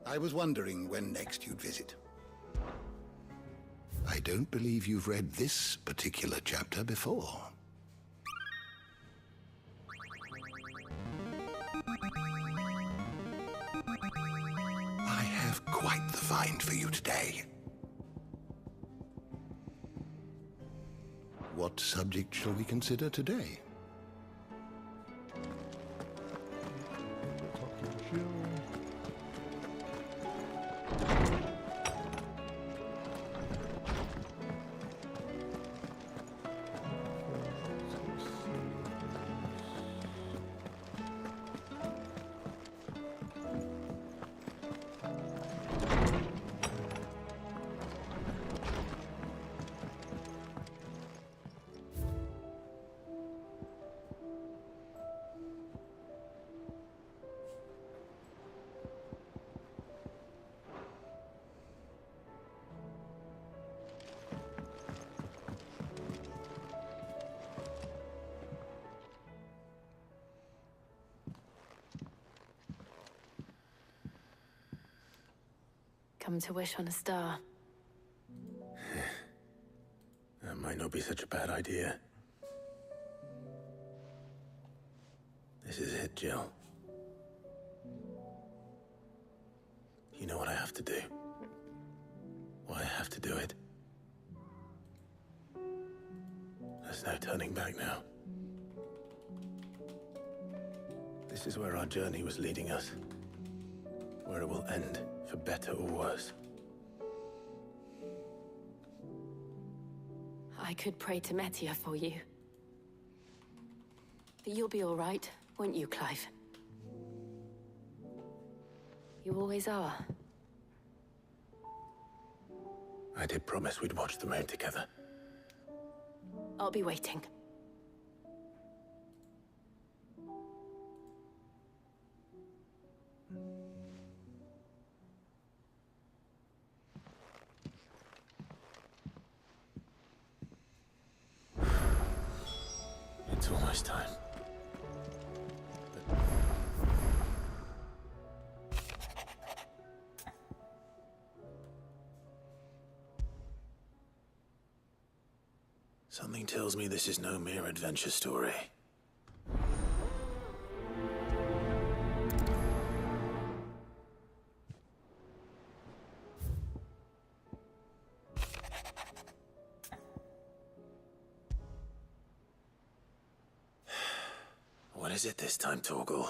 I was wondering when next you'd visit. I don't believe you've read this particular chapter before. I have quite the find for you today. What subject shall we consider today? Come to wish on a star. That might not be such a bad idea. This is it, Jill. You know what I have to do. Why I have to do it. There's no turning back now. This is where our journey was leading us. Where it will end, for better or worse. I could pray to Metia for you. But you'll be all right, won't you, Clive? You always are. I did promise we'd watch the moon together. I'll be waiting. It's almost time. Something tells me this is no mere adventure story. What is it this time, Torgal?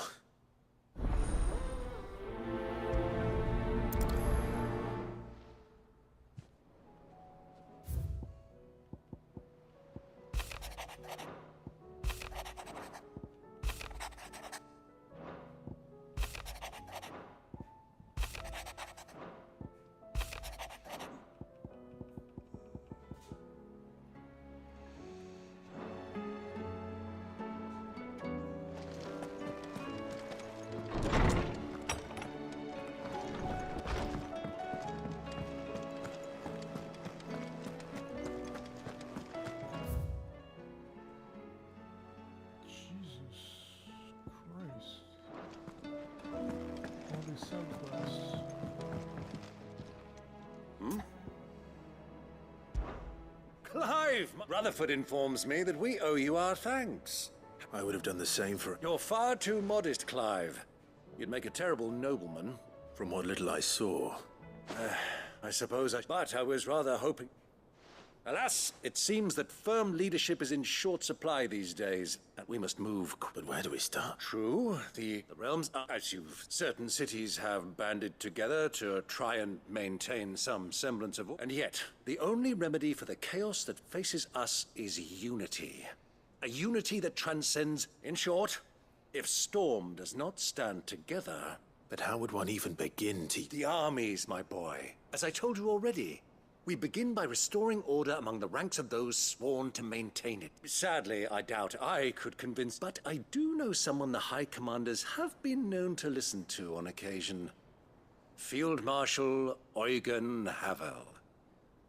Clive! Rutherford informs me that we owe you our thanks. I would have done the same for... You're far too modest, Clive. You'd make a terrible nobleman. From what little I saw. I suppose But I was rather hoping... Alas, it seems that firm leadership is in short supply these days, and we must move. But where do we start? True. The realms are, as certain cities have banded together to try and maintain some semblance of... And yet, the only remedy for the chaos that faces us is unity. A unity that transcends... In short, if Storm does not stand together... But how would one even begin to... The armies, my boy. As I told you already... We begin by restoring order among the ranks of those sworn to maintain it. Sadly, I doubt I could convince, but I do know someone the High Commanders have been known to listen to on occasion. Field Marshal Eugen Havel.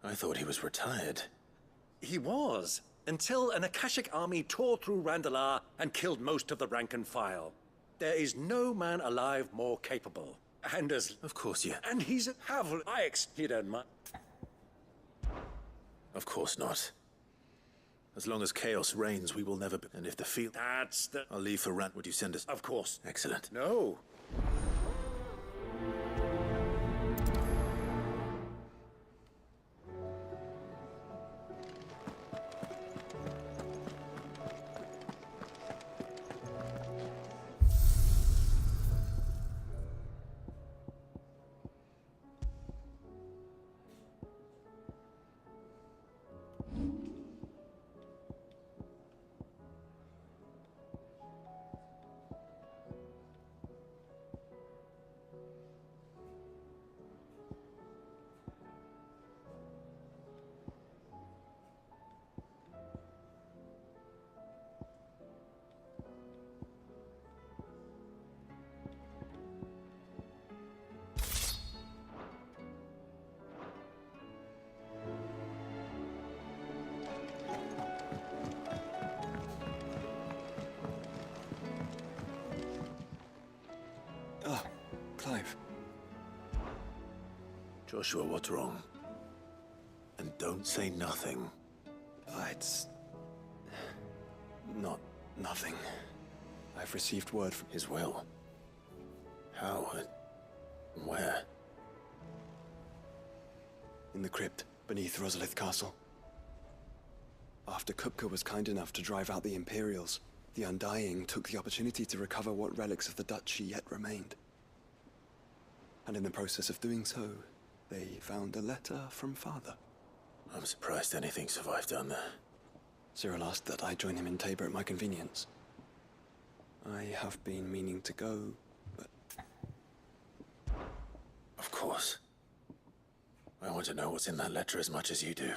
I thought he was retired. He was, until an Akashic army tore through Randalar and killed most of the rank and file. There is no man alive more capable. And as... Of course you... And he's a Havel. You don't mind. Of course not. As long as chaos reigns, we will never be... And if the field... That's the... I'll leave for Rant. Would you send us... Of course. Excellent. No. Clive. Joshua, what's wrong? And don't say nothing. It's... not nothing. I've received word from His will. How and where? in the crypt beneath Rosalith Castle. After Kupka was kind enough to drive out the Imperials, the Undying took the opportunity to recover what relics of the Duchy yet remained. And in the process of doing so, they found a letter from Father. I'm surprised anything survived down there. Cyril asked that I join him in Tabor at my convenience. I have been meaning to go, but... Of course. I want to know what's in that letter as much as you do.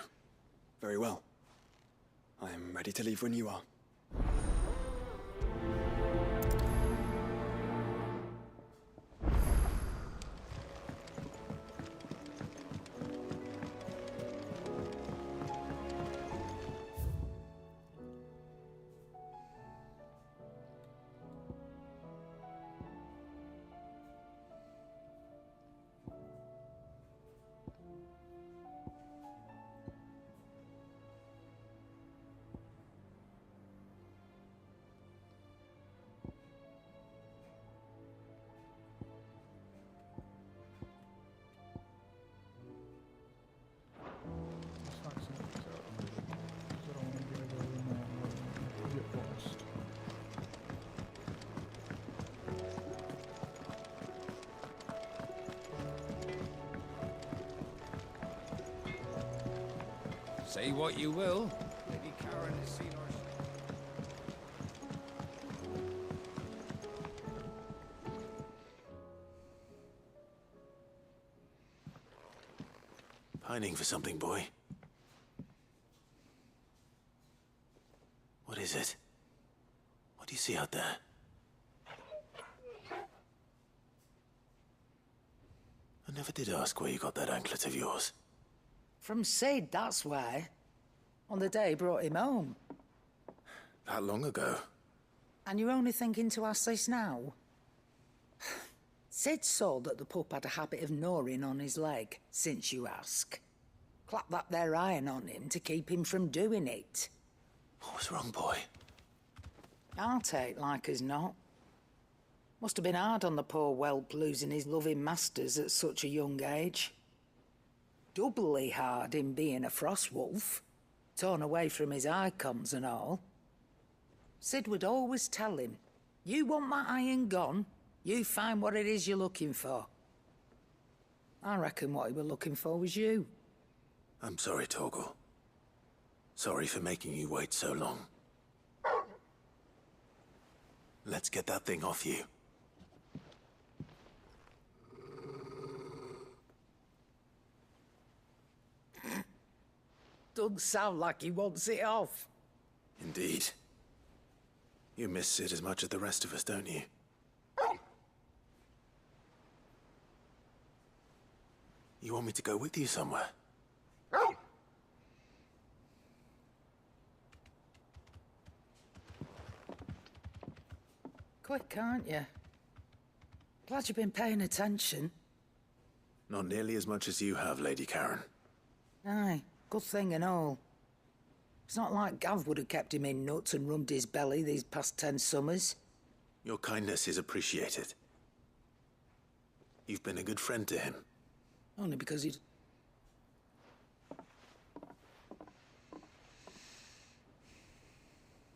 Very well. I am ready to leave when you are. Say what you will. Lady Karen has seen our... Pining for something, boy. What is it? What do you see out there? I never did ask where you got that anklet of yours. From Sid, that's why. On the day he brought him home. That long ago? And you're only thinking to ask this now? Sid saw that the pup had a habit of gnawing on his leg, since you ask. Clap that there iron on him to keep him from doing it. What was wrong, boy? I'll take like as not. Must have been hard on the poor whelp losing his loving masters at such a young age. Doubly hard in being a frost wolf, torn away from his icons and all. Sid would always tell him, you want that iron gone, you find what it is you're looking for. I reckon what he were looking for was you. I'm sorry, Torgal. Sorry for making you wait so long. Let's get that thing off you. Doesn't sound like he wants it off. Indeed. You miss Sid as much as the rest of us, don't you? You want me to go with you somewhere? Quick, aren't you? Glad you've been paying attention. Not nearly as much as you have, Lady Karen. Aye, good thing and all. It's not like Gav would have kept him in nuts and rubbed his belly these past 10 summers. Your kindness is appreciated. You've been a good friend to him. Only because he's...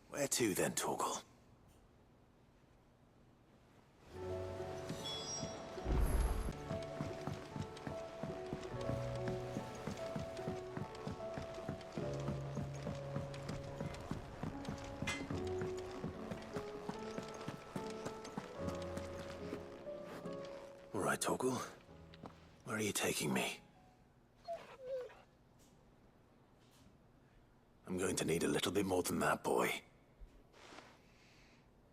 Where to then, Torgal? All right, Torgal. Where are you taking me? I'm going to need a little bit more than that, boy.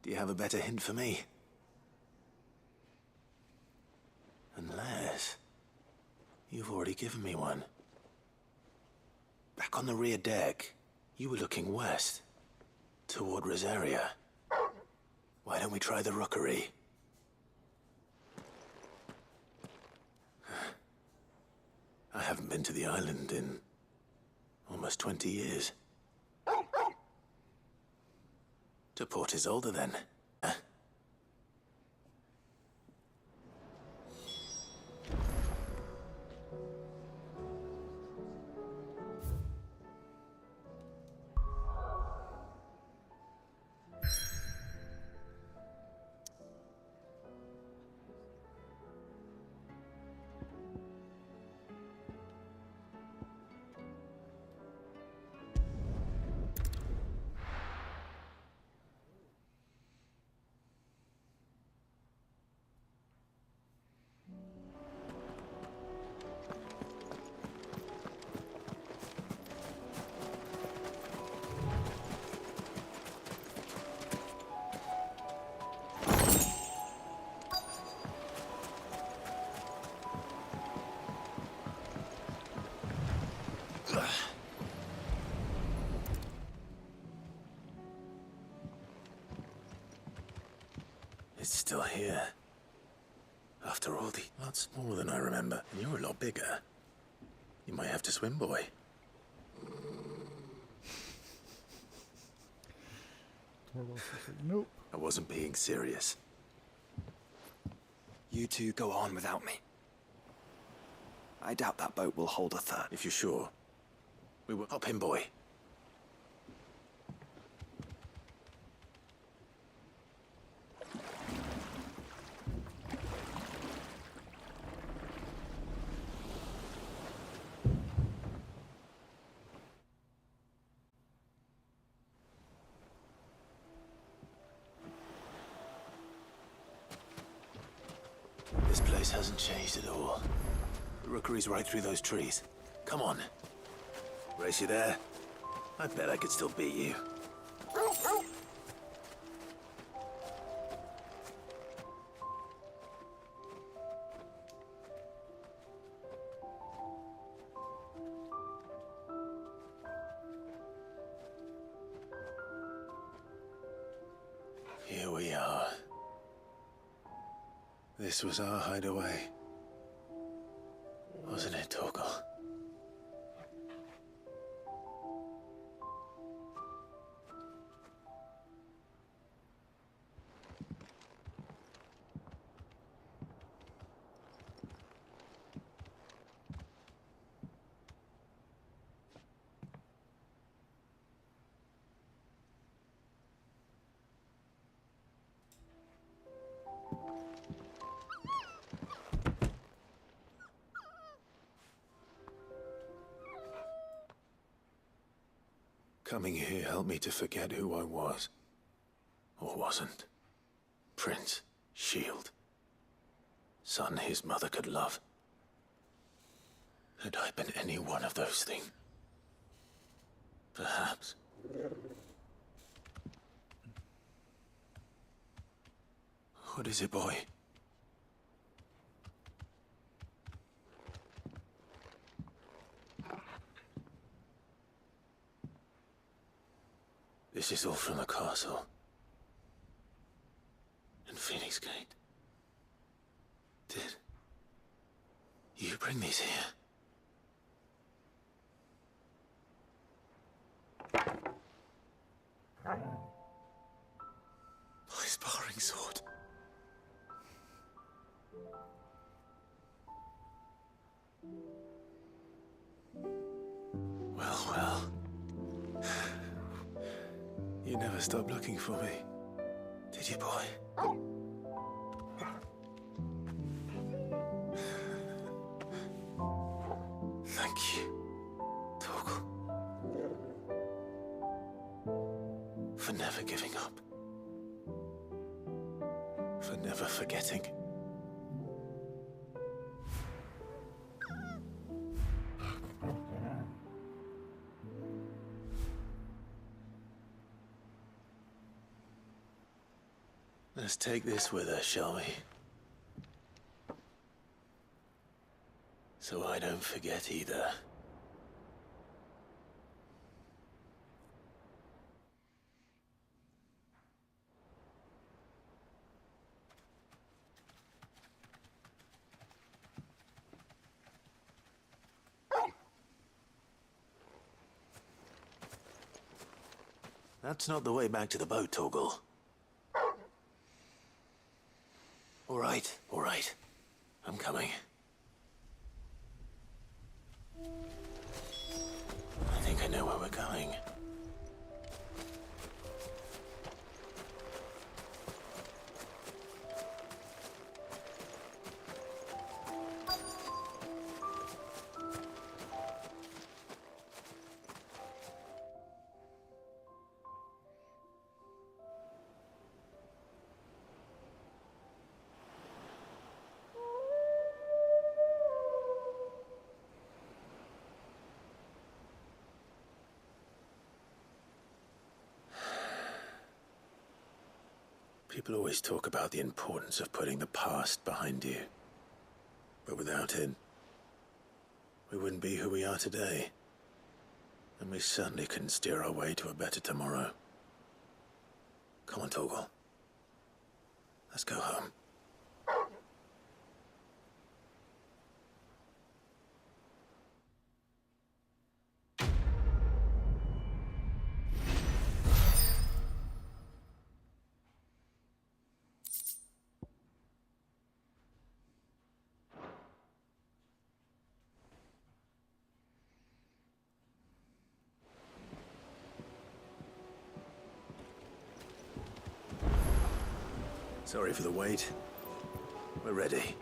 Do you have a better hint for me? Unless... you've already given me one. Back on the rear deck, you were looking west, toward Rosaria. Why don't we try the rookery? I haven't been to the island in almost 20 years. To Port Isolde, then. Huh? It's still here. After all, the lot smaller than I remember, and you're a lot bigger. You might have to swim, boy. Nope. I wasn't being serious. You two go on without me. I doubt that boat will hold a third. If you're sure. We will hop in, boy. This place hasn't changed at all. The rookery's right through those trees. Come on. Race you there? I bet I could still beat you. Here we are. This was our hideaway. Wasn't it, Torgal? Coming here helped me to forget who I was. Or wasn't. Prince, shield. Son his mother could love. Had I been any one of those things? Perhaps. What is it, boy? This is all from the castle. In Phoenix Gate. You bring these here. My sparring sword. Well, well. You never stopped looking for me, did you, boy? Thank you, Torgal, for never giving up, for never forgetting. Let's take this with us, shall we? So I don't forget either. That's not the way back to the boat, Torgal. All right. I'm coming. I think I know where we're going. People always talk about the importance of putting the past behind you. But without it, we wouldn't be who we are today. And we certainly couldn't steer our way to a better tomorrow. Come on, Torgal. Let's go home. Sorry for the wait. We're ready.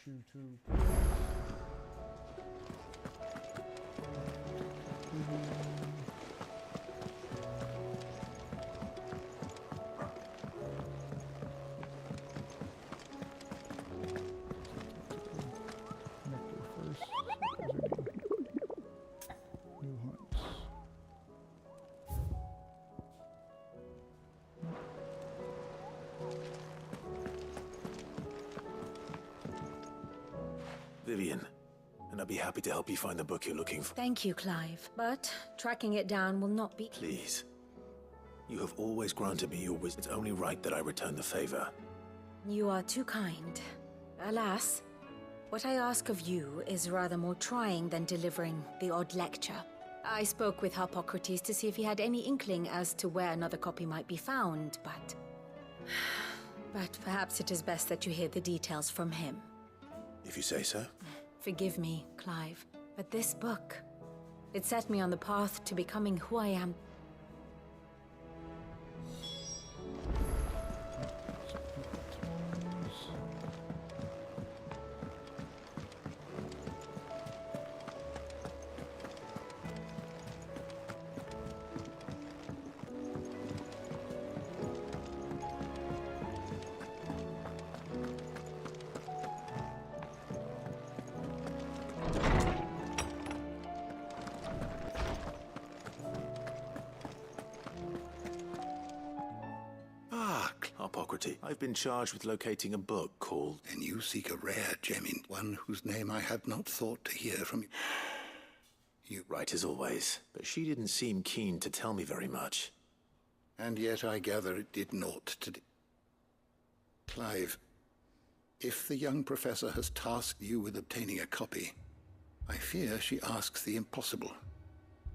You too. Vivian, and I'd be happy to help you find the book you're looking for. Thank you, Clive. But tracking it down will not be... Please. You have always granted me your wisdom. It's only right that I return the favor. You are too kind. Alas, what I ask of you is rather more trying than delivering the odd lecture. I spoke with Hippocrates to see if he had any inkling as to where another copy might be found, but... But perhaps it is best that you hear the details from him. If you say so. Forgive me, Clive, but this book, it set me on the path to becoming who I am. authority. I've been charged with locating a book called... Then you seek a rare gem in one whose name I had not thought to hear from you. You... Right as always. But she didn't seem keen to tell me very much. And yet I gather it did naught to... Clive, if the young professor has tasked you with obtaining a copy, I fear she asks the impossible.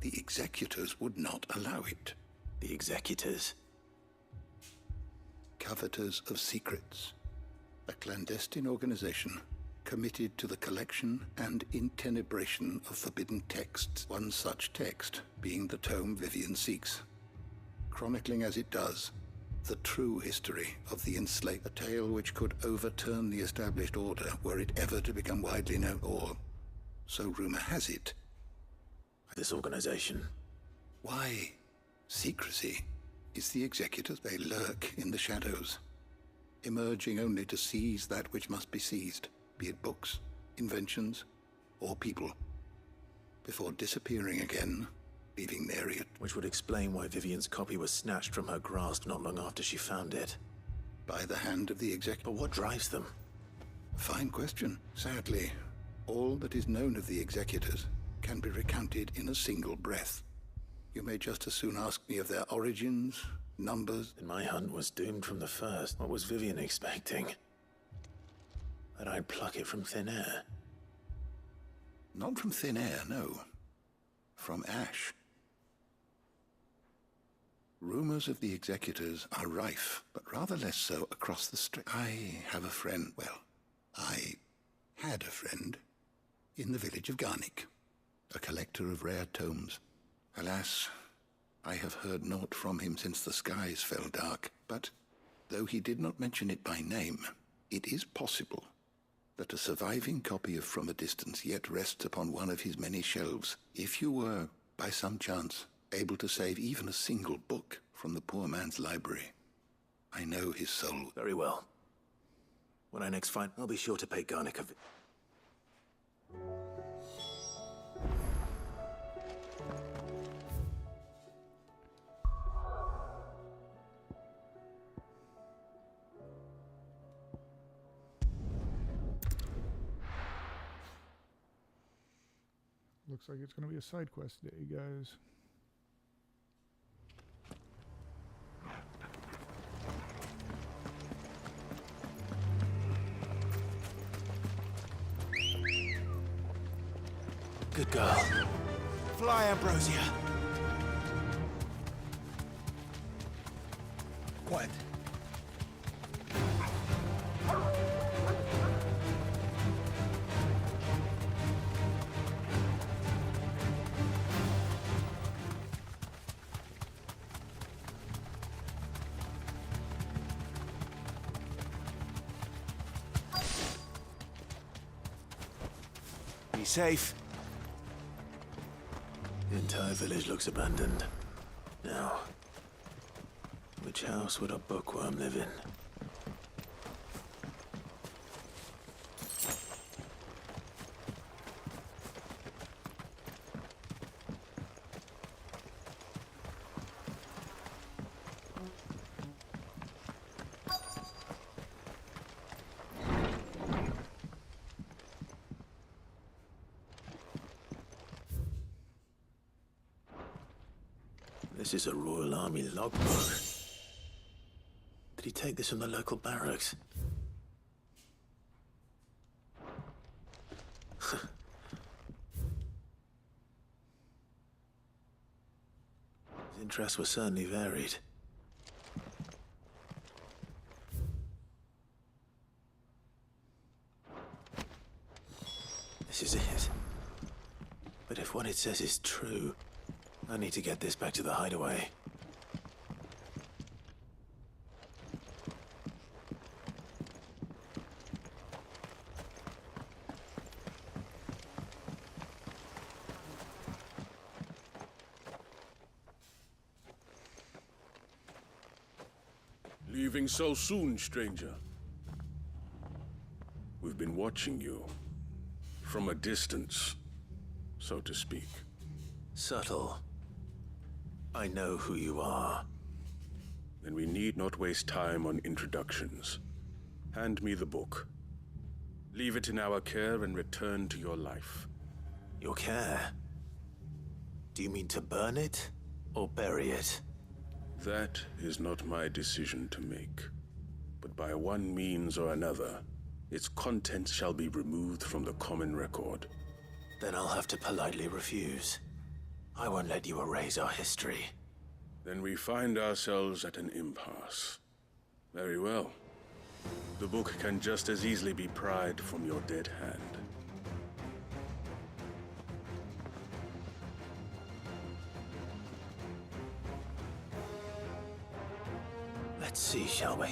The executors would not allow it. The executors? Coveters of Secrets. A clandestine organization committed to the collection and intenebration of forbidden texts, one such text being the tome Vivian seeks, chronicling as it does the true history of the enslaved, a tale which could overturn the established order were it ever to become widely known, or, so rumor has it. This organization. Why? Secrecy is the executors. They lurk in the shadows, emerging only to seize that which must be seized, be it books, inventions, or people, before disappearing again, leaving their area. Which would explain why Vivian's copy was snatched from her grasp not long after she found it. By the hand of the executor. But what drives them? Fine question. Sadly, all that is known of the executors can be recounted in a single breath. You may just as soon ask me of their origins, numbers. And my hunt was doomed from the first. What was Vivian expecting? That I'd pluck it from thin air? Not from thin air, no. From ash. Rumors of the executors are rife, but rather less so across the strait. I have a friend, well, I had a friend in the village of Garnick, a collector of rare tomes. Alas, I have heard naught from him since the skies fell dark, but though he did not mention it by name, it is possible that a surviving copy of From a Distance yet rests upon one of his many shelves. If you were, by some chance, able to save even a single book from the poor man's library, I know his soul. Very well. When I next find, I'll be sure to pay Garnick a Looks like it's going to be a side quest day, guys. Good girl. Fly, Ambrosia. Quiet. Be safe. The entire village looks abandoned. Now, which house would a bookworm live in? This is a Royal Army logbook. Did he take this from the local barracks? His interests were certainly varied. This is it. But if what it says is true, I need to get this back to the hideaway. Leaving so soon, stranger? We've been watching you. From a distance, so to speak. Subtle. I know who you are. Then we need not waste time on introductions. Hand me the book. Leave it in our care and return to your life. Your care? Do you mean to burn it or bury it? That is not my decision to make. But by one means or another, its contents shall be removed from the common record. Then I'll have to politely refuse. I won't let you erase our history. Then we find ourselves at an impasse. Very well. The book can just as easily be pried from your dead hand. Let's see, shall we?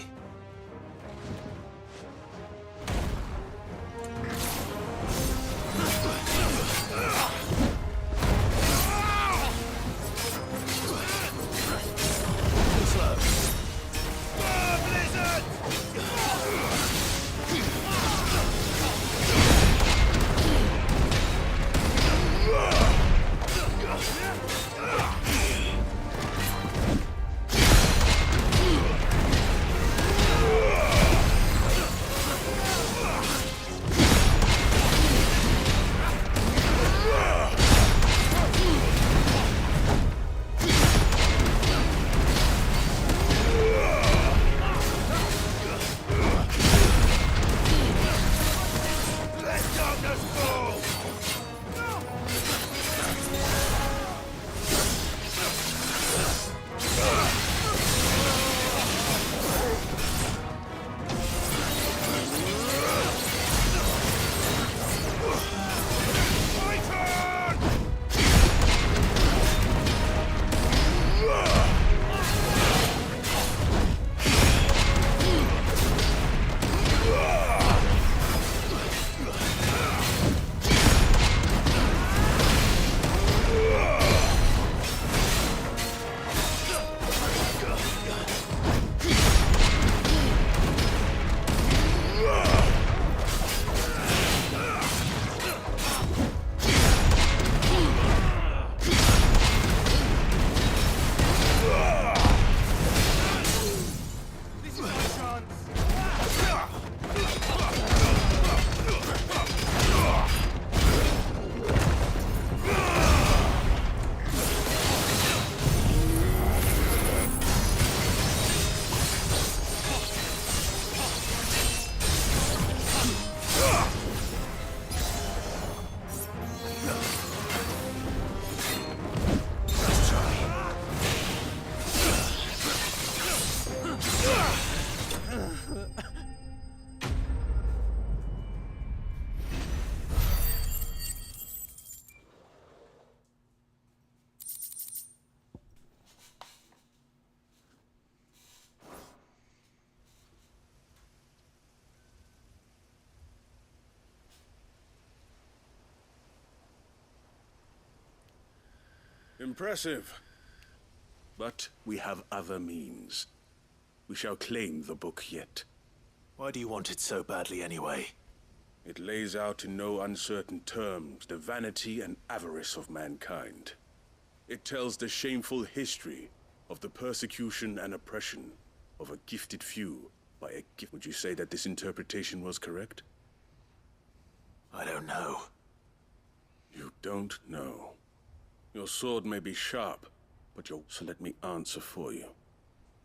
Impressive. But we have other means. We shall claim the book yet. Why do you want it so badly anyway? It lays out in no uncertain terms the vanity and avarice of mankind. It tells the shameful history of the persecution and oppression of a gifted few by a gift. Would you say that this interpretation was correct? I don't know. You don't know. Your sword may be sharp, but so let me answer for you.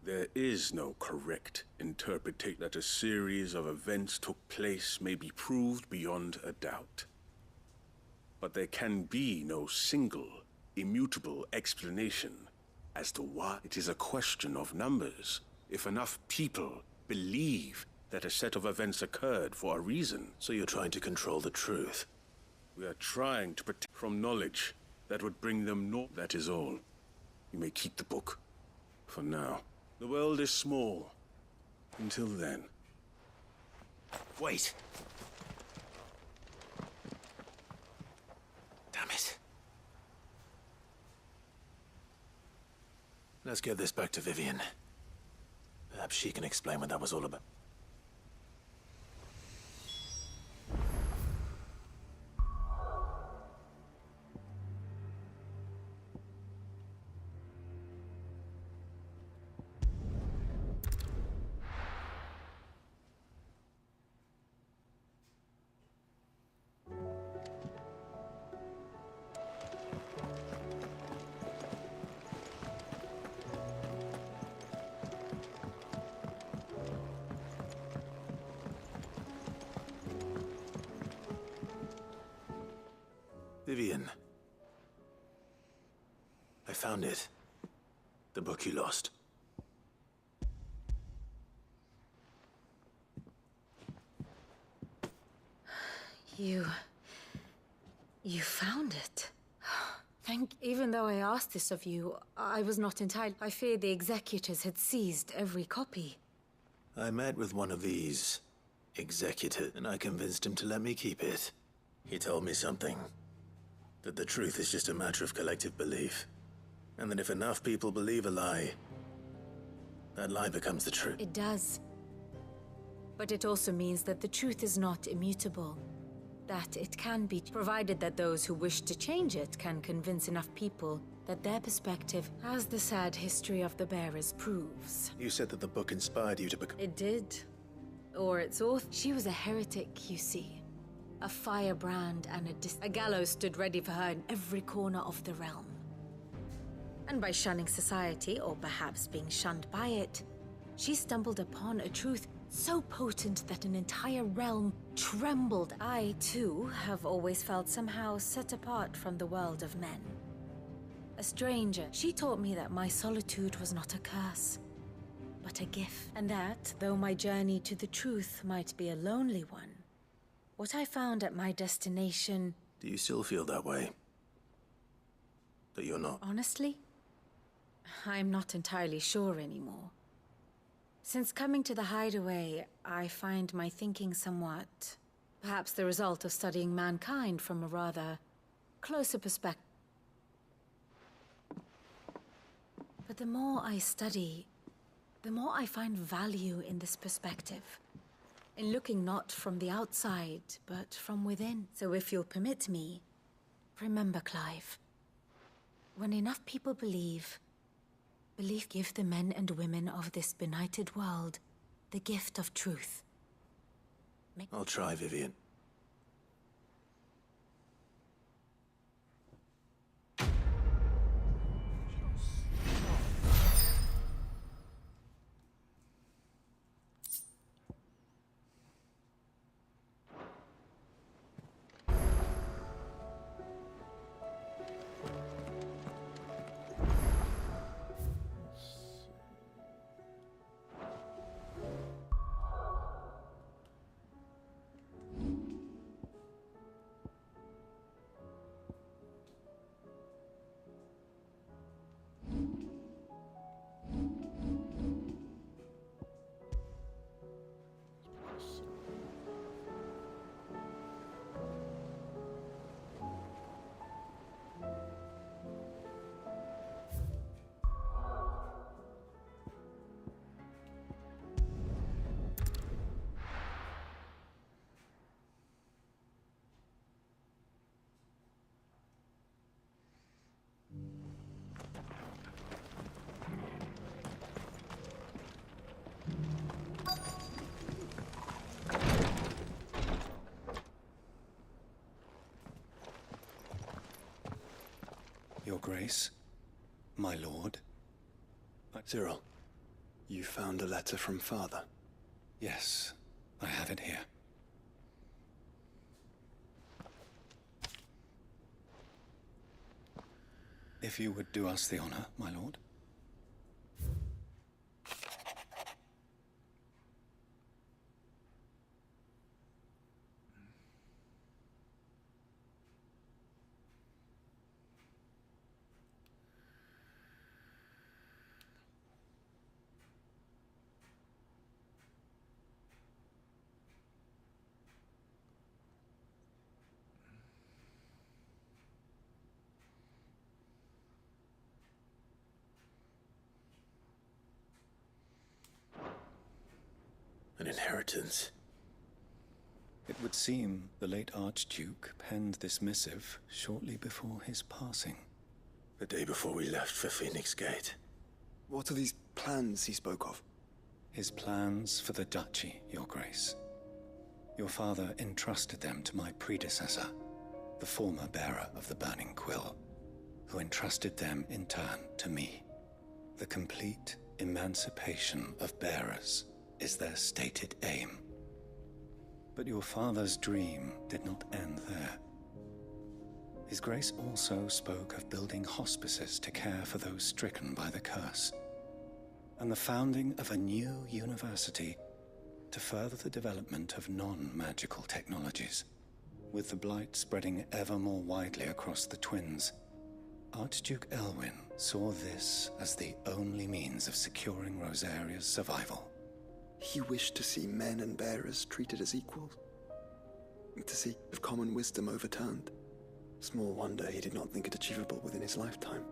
There is no correct interpretation. That a series of events took place may be proved beyond a doubt. But there can be no single, immutable explanation as to why. It is a question of numbers. If enough people believe that a set of events occurred for a reason. So you're trying to control the truth? We are trying to protect from knowledge that would bring them no. That is all. You may keep the book. For now. The world is small. Until then. Wait! Damn it. Let's get this back to Vivian. Perhaps she can explain what that was all about. Vivian. I found it. The book you lost. You found it. Even though I asked this of you, I was not entirely... I feared the executors had seized every copy. I met with one of these executors, and I convinced him to let me keep it. He told me something. That the truth is just a matter of collective belief. And that if enough people believe a lie, that lie becomes the truth. It does. But it also means that the truth is not immutable. That it can be, provided that those who wish to change it can convince enough people that their perspective, as the sad history of the bearers proves. You said that the book inspired you to become... It did. Or its author. She was a heretic, you see. A firebrand and a gallows stood ready for her in every corner of the realm. And by shunning society, or perhaps being shunned by it, she stumbled upon a truth so potent that an entire realm trembled. I, too, have always felt somehow set apart from the world of men. A stranger. She taught me that my solitude was not a curse, but a gift. And that, though my journey to the truth might be a lonely one, what I found at my destination... Do you still feel that way? That you're not? Honestly, I'm not entirely sure anymore. Since coming to the hideaway, I find my thinking somewhat... perhaps the result of studying mankind from a rather closer perspective. But the more I study, the more I find value in this perspective. In looking not from the outside, but from within. So if you'll permit me, remember, Clive, when enough people believe give the men and women of this benighted world the gift of truth. I'll try, Vivian. Your Grace, my lord. Cyril, you found a letter from Father? Yes, I have it here. If you would do us the honor, my lord. An inheritance. It would seem the late Archduke penned this missive shortly before his passing. The day before we left for Phoenix Gate. What are these plans he spoke of? His plans for the duchy, Your Grace. Your father entrusted them to my predecessor, the former bearer of the Burning Quill, who entrusted them in turn to me. The complete emancipation of bearers is their stated aim. But your father's dream did not end there. His Grace also spoke of building hospices to care for those stricken by the curse, and the founding of a new university to further the development of non-magical technologies. With the blight spreading ever more widely across the twins, Archduke Elwyn saw this as the only means of securing Rosaria's survival. He wished to see men and bearers treated as equals, to see if common wisdom overturned. Small wonder he did not think it achievable within his lifetime.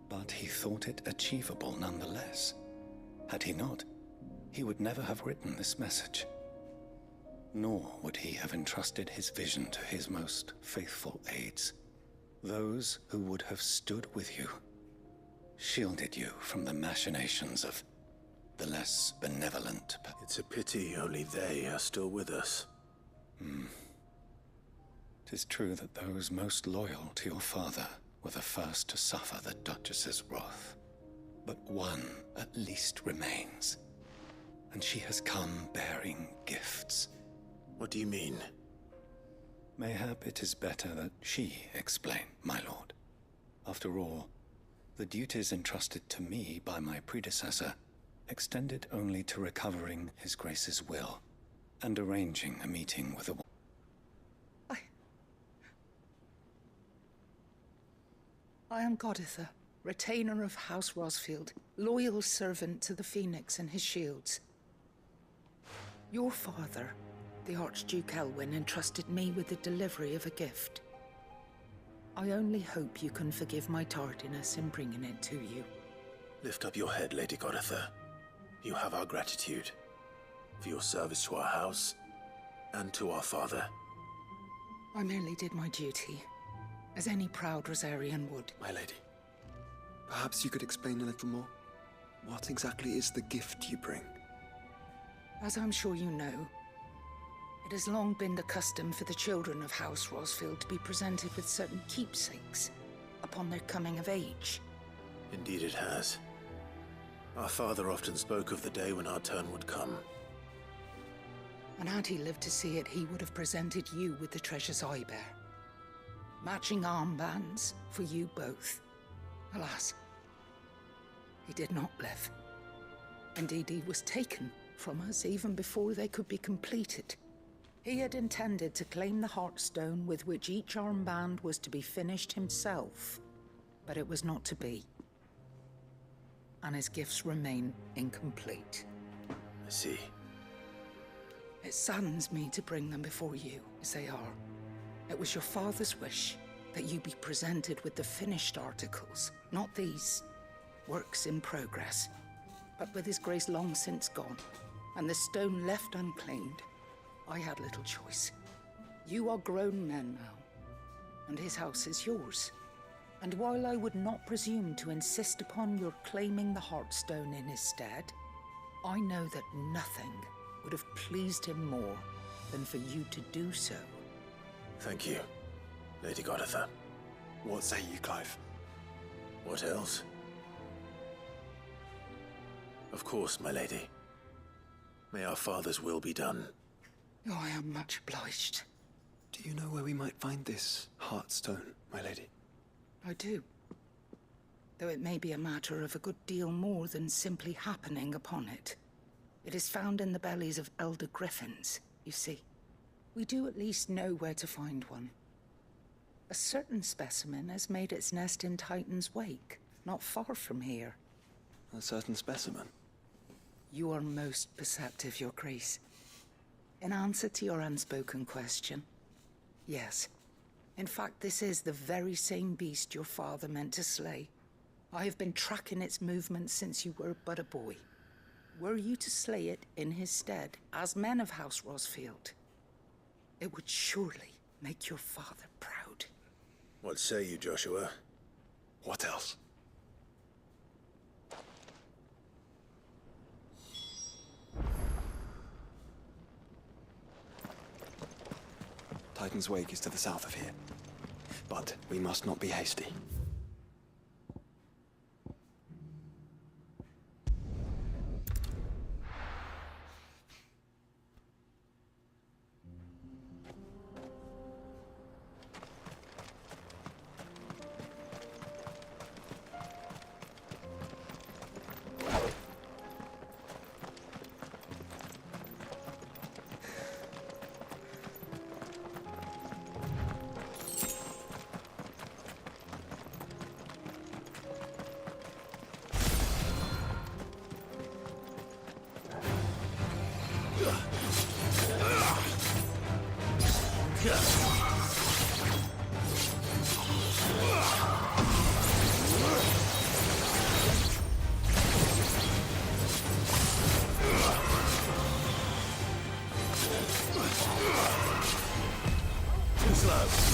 But he thought it achievable nonetheless. Had he not, he would never have written this message. Nor would he have entrusted his vision to his most faithful aides, those who would have stood with you, shielded you from the machinations of the less benevolent. It's a pity only they are still with us. 'Tis true that those most loyal to your father were the first to suffer the Duchess's wrath. But one at least remains, and she has come bearing gifts. What do you mean? Mayhap it is better that she explain, my lord. After all, the duties entrusted to me by my predecessor extended only to recovering His Grace's will and arranging a meeting with a... I am Goditha, retainer of House Rosfield, loyal servant to the Phoenix and his shields. Your father, the Archduke Elwyn, entrusted me with the delivery of a gift. I only hope you can forgive my tardiness in bringing it to you. Lift up your head, Lady Goditha. You have our gratitude for your service to our house and to our father. I merely did my duty, as any proud Rosarian would. My lady, perhaps you could explain a little more? What exactly is the gift you bring? As I'm sure you know, it has long been the custom for the children of House Rosfield to be presented with certain keepsakes upon their coming of age. Indeed it has. Our father often spoke of the day when our turn would come. And had he lived to see it, he would have presented you with the treasures I bear. Matching armbands for you both. Alas, he did not live. Indeed, he was taken from us even before they could be completed. He had intended to claim the Heartstone with which each armband was to be finished himself, but it was not to be. And his gifts remain incomplete. I see. It saddens me to bring them before you, as they are. It was your father's wish that you be presented with the finished articles, not these works in progress. But with His Grace long since gone, and the stone left unclaimed, I had little choice. You are grown men now, and his house is yours. And while I would not presume to insist upon your claiming the Heartstone in his stead, I know that nothing would have pleased him more than for you to do so. Thank you, Lady Goditha. What say you, Clive? What else? Of course, my lady. May our father's will be done. Oh, I am much obliged. Do you know where we might find this Heartstone, my lady? I do. Though it may be a matter of a good deal more than simply happening upon it. It is found in the bellies of elder griffins, you see. We do at least know where to find one. A certain specimen has made its nest in Titan's Wake, not far from here. A certain specimen? You are most perceptive, Your Grace. In answer to your unspoken question, yes. In fact, this is the very same beast your father meant to slay. I have been tracking its movements since you were but a boy. Were you to slay it in his stead, as men of House Rosfield, it would surely make your father proud. What say you, Joshua? What else? Titan's Wake is to the south of here. But we must not be hasty. Too slow.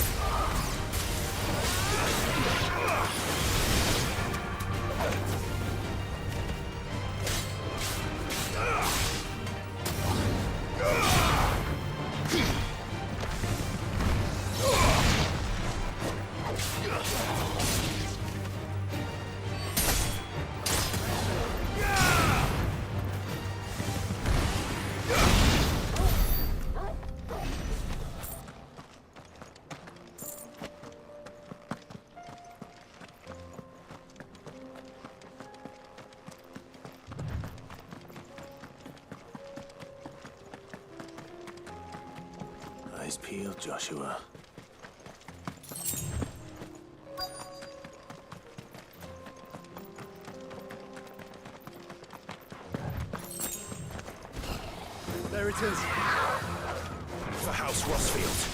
Eyes peeled, Joshua. There it is. For House Rossfield.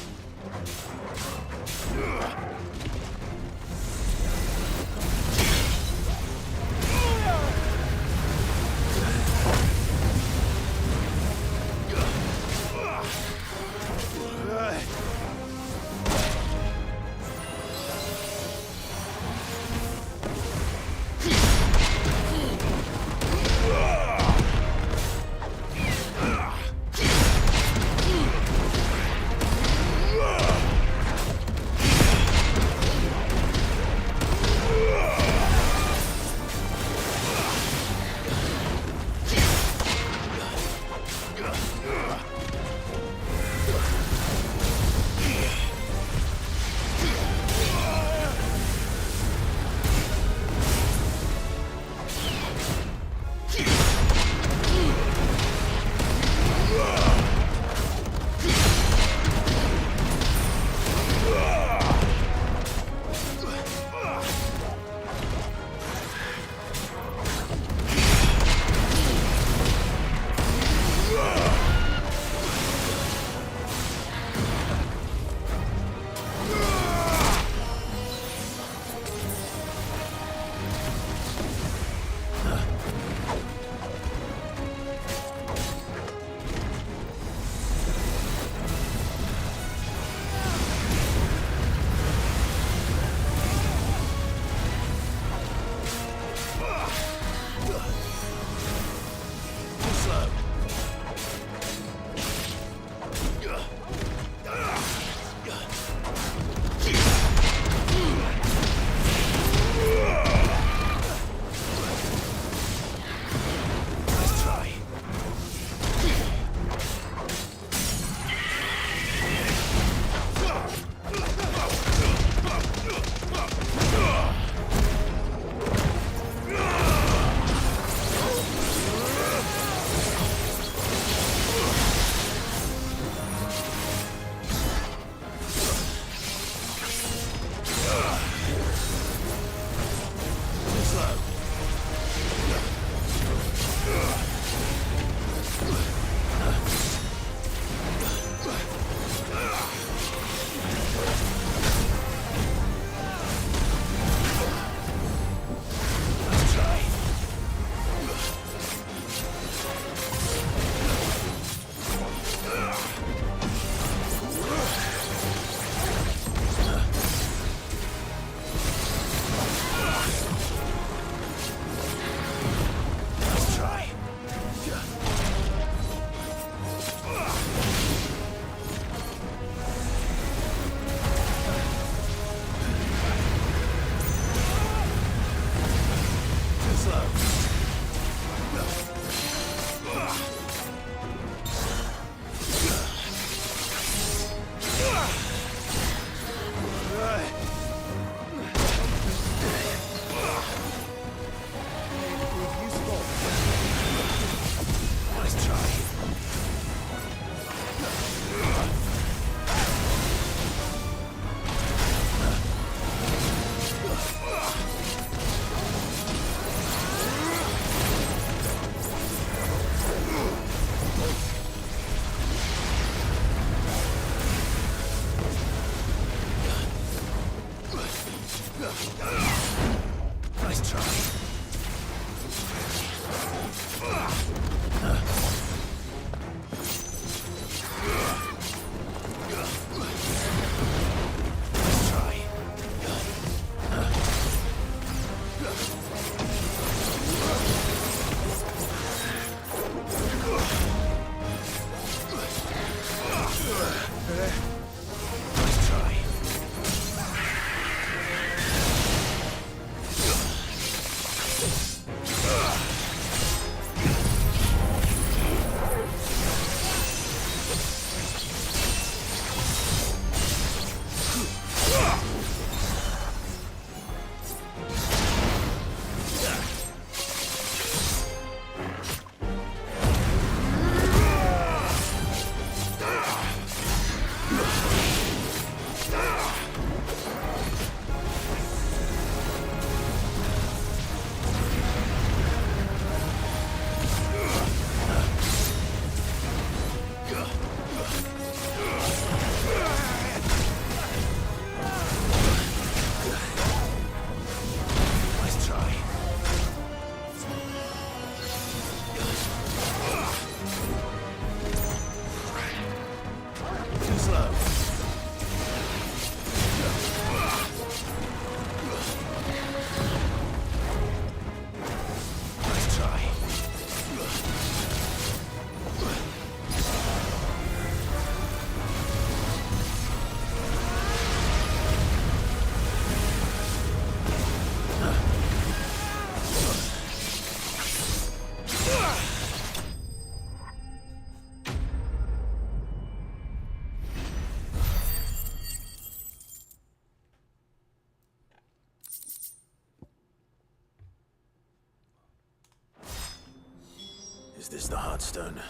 this the Heartstone?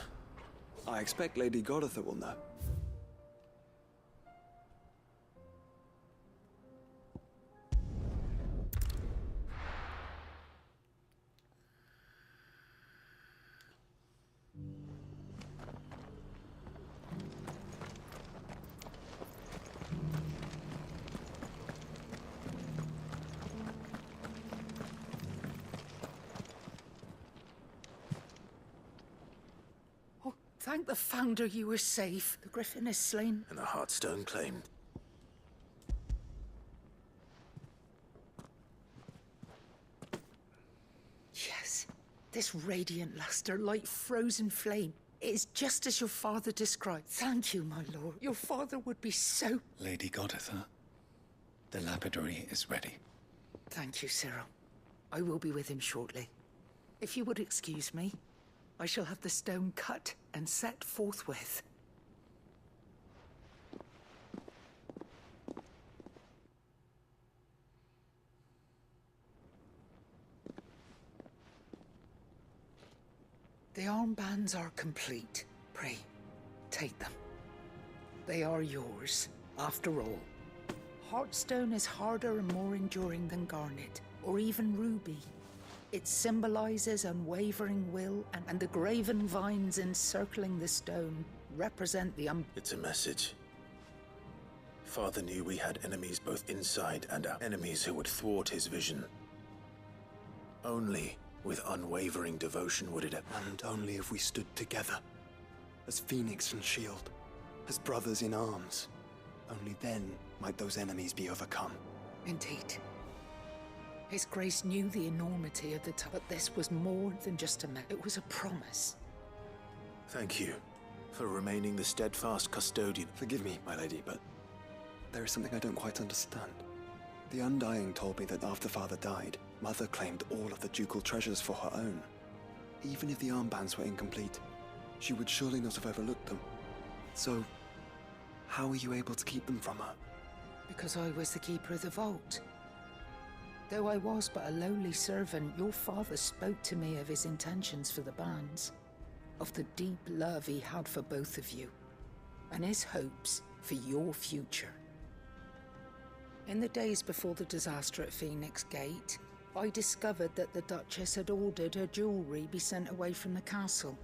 I expect Lady Goditha will know. Thank the Founder you were safe. The Griffin is slain. And the Heartstone claimed. Yes. This radiant luster, like frozen flame. It is just as your father described. Thank you, my lord. Your father would be so... Lady Goditha, the lapidary is ready. Thank you, Cyril. I will be with him shortly. If you would excuse me, I shall have the stone cut and set forthwith. The armbands are complete. Pray, take them. They are yours, after all. Heartstone is harder and more enduring than garnet, or even ruby. It symbolizes unwavering will, and the graven vines encircling the stone represent the It's a message. Father knew we had enemies both inside and out. Enemies who would thwart his vision. Only with unwavering devotion would it... And only if we stood together, as Phoenix and Shield, as brothers in arms. Only then might those enemies be overcome. Indeed. His Grace knew the enormity of the time, but this was more than just a it was a promise. Thank you for remaining the steadfast custodian. Forgive me, my lady, but there is something I don't quite understand. The Undying told me that after Father died, Mother claimed all of the ducal treasures for her own. Even if the armbands were incomplete, she would surely not have overlooked them. So, how were you able to keep them from her? Because I was the keeper of the vault. Though I was but a lowly servant, your father spoke to me of his intentions for the bands, of the deep love he had for both of you, and his hopes for your future. In the days before the disaster at Phoenix Gate, I discovered that the Duchess had ordered her jewelry be sent away from the castle.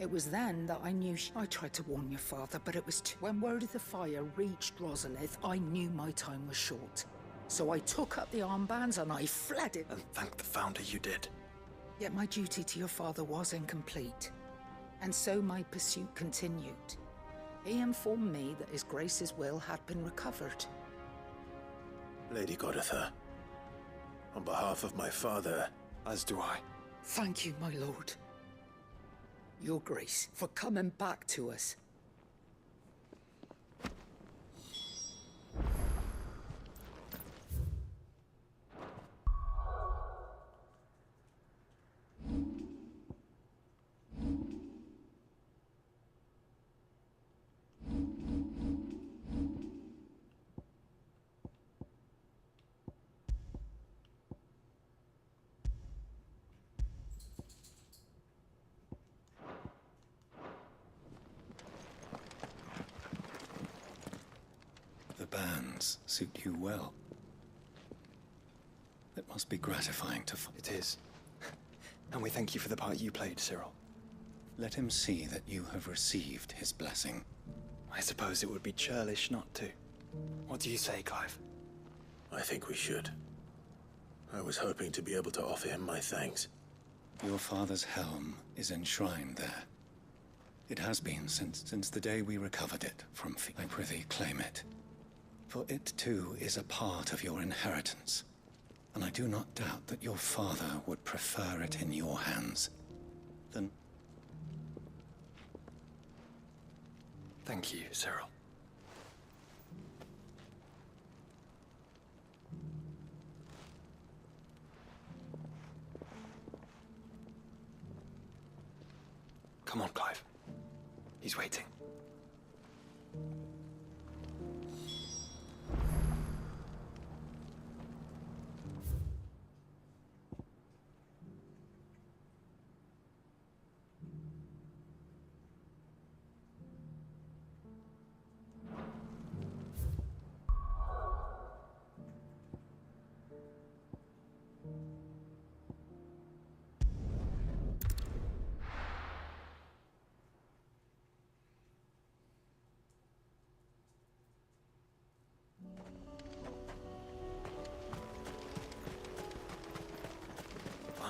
It was then that I knew I tried to warn your father, but it was too... When word of the fire reached Rosalith, I knew my time was short. So I took up the armbands and I fled it. And thank the Founder you did. Yet my duty to your father was incomplete. And so my pursuit continued. He informed me that His Grace's will had been recovered. Lady Goditha, on behalf of my father... As do I. Thank you, my lord. Your Grace, for coming back to us. The bands suit you well. It must be gratifying to... It is. And we thank you for the part you played, Cyril. Let him see that you have received his blessing. I suppose it would be churlish not to. What do you say, Clive? I think we should. I was hoping to be able to offer him my thanks. Your father's helm is enshrined there. It has been since the day we recovered it from... I prithee, claim it. For it too is a part of your inheritance. And I do not doubt that your father would prefer it in your hands than... Thank you, Cyril. Come on, Clive. He's waiting.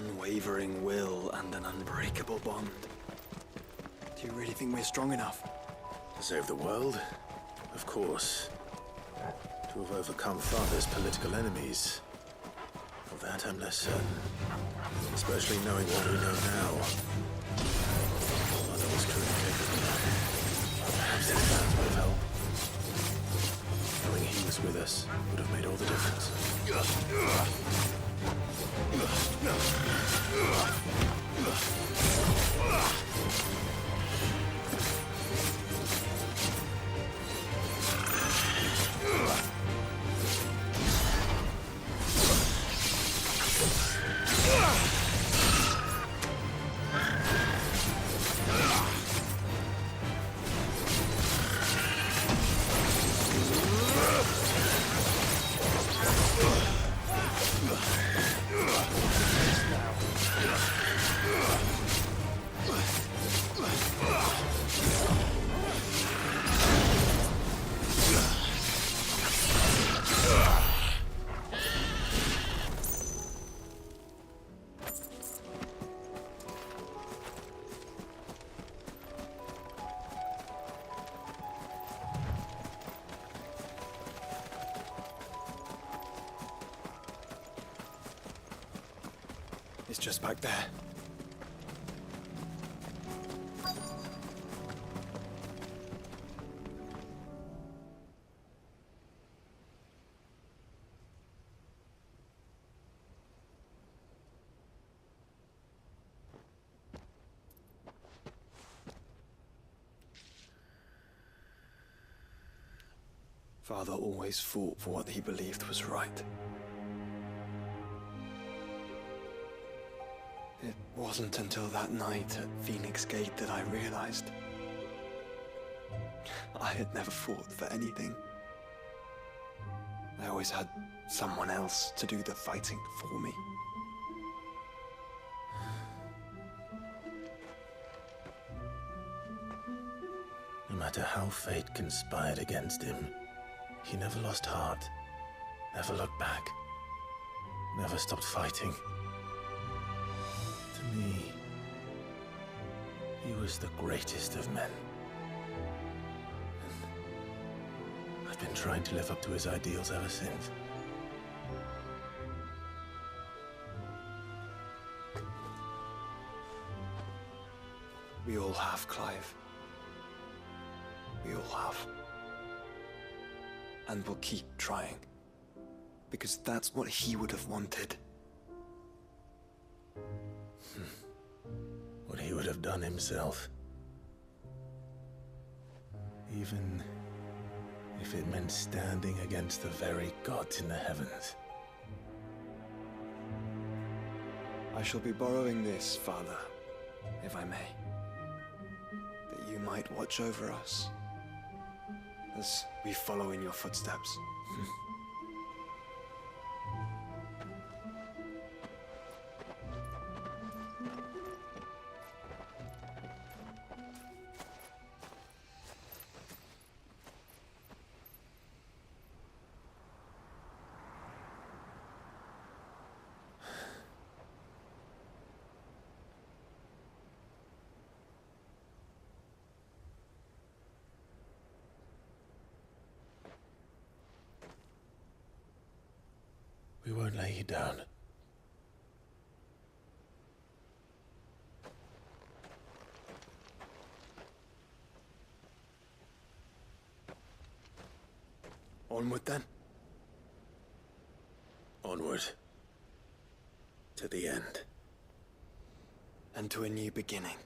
unwavering will and an unbreakable bond. Do you really think we're strong enough? To save the world? Of course. To have overcome Father's political enemies? Of that I'm less certain. Especially knowing what we know now. Father was truly capable. Perhaps his plans would have helped. Knowing he was with us would have made all the difference. It's just back there. Father always fought for what he believed was right. It wasn't until that night at Phoenix Gate that I realized I had never fought for anything. I always had someone else to do the fighting for me. No matter how fate conspired against him, he never lost heart, never looked back, never stopped fighting. To me, he was the greatest of men. And I've been trying to live up to his ideals ever since. We all have, Clive. We all have. And we'll keep trying. Because that's what he would have wanted. What he would have done himself. Even if it meant standing against the very gods in the heavens. I shall be borrowing this, Father, if I may. That you might watch over us as we follow in your footsteps. We won't lay you down. Onward then. Onward. To the end. And to a new beginning.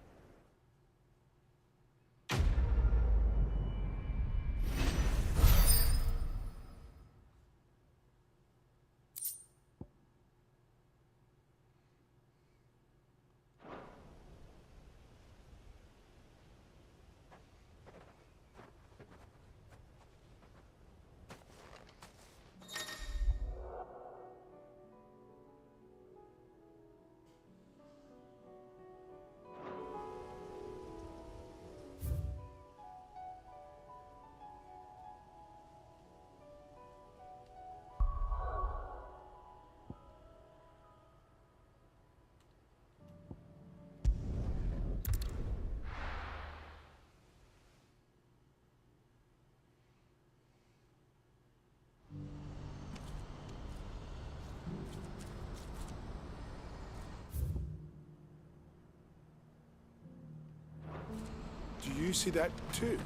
you see that too?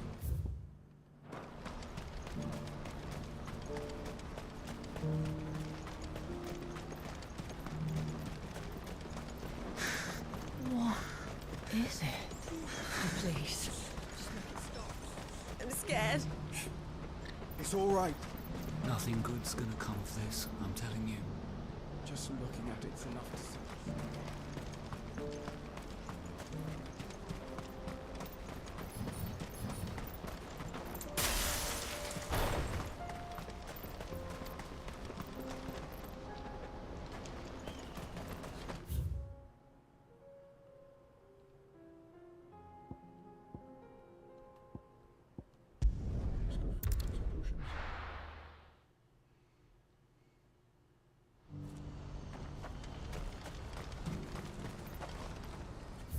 What is it? Please. I'm scared. It's all right. Nothing good's gonna come of this, I'm telling you. Just looking at it's enough to see.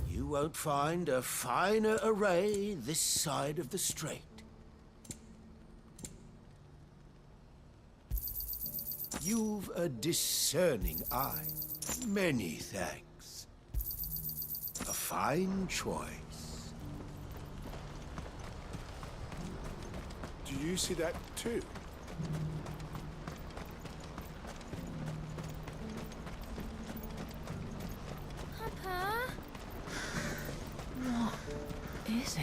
You won't find a finer array this side of the strait. You've a discerning eye. Many thanks. A fine choice. Do you see that too? Papa? What is it?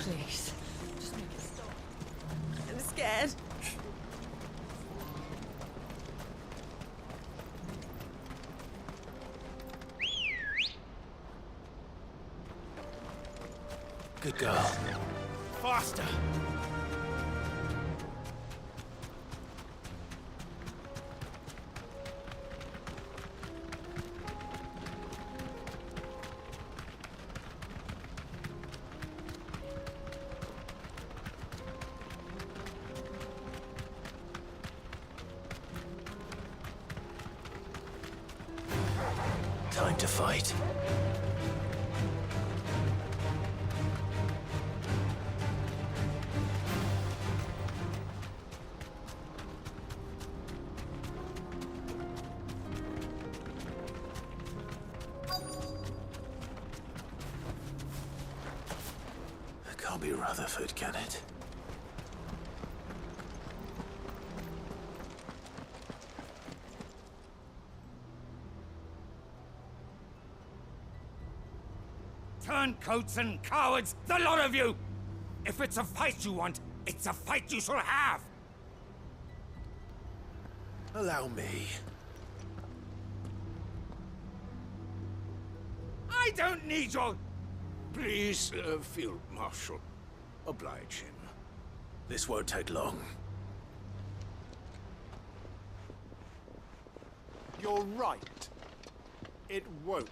Please. Just make it stop. I'm scared. Good girl. Faster! Time to fight. It can't be Rutherford, can it? Turncoats and cowards, the lot of you! If it's a fight you want, it's a fight you shall have! Allow me. I don't need your... Please, Field Marshal. Oblige him. This won't take long. You're right. It won't.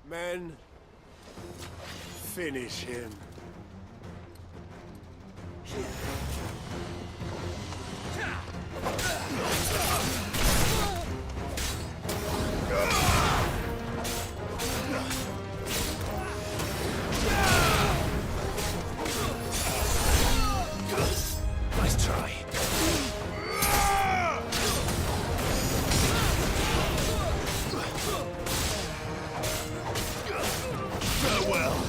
Men, finish him. Nice try. Farewell.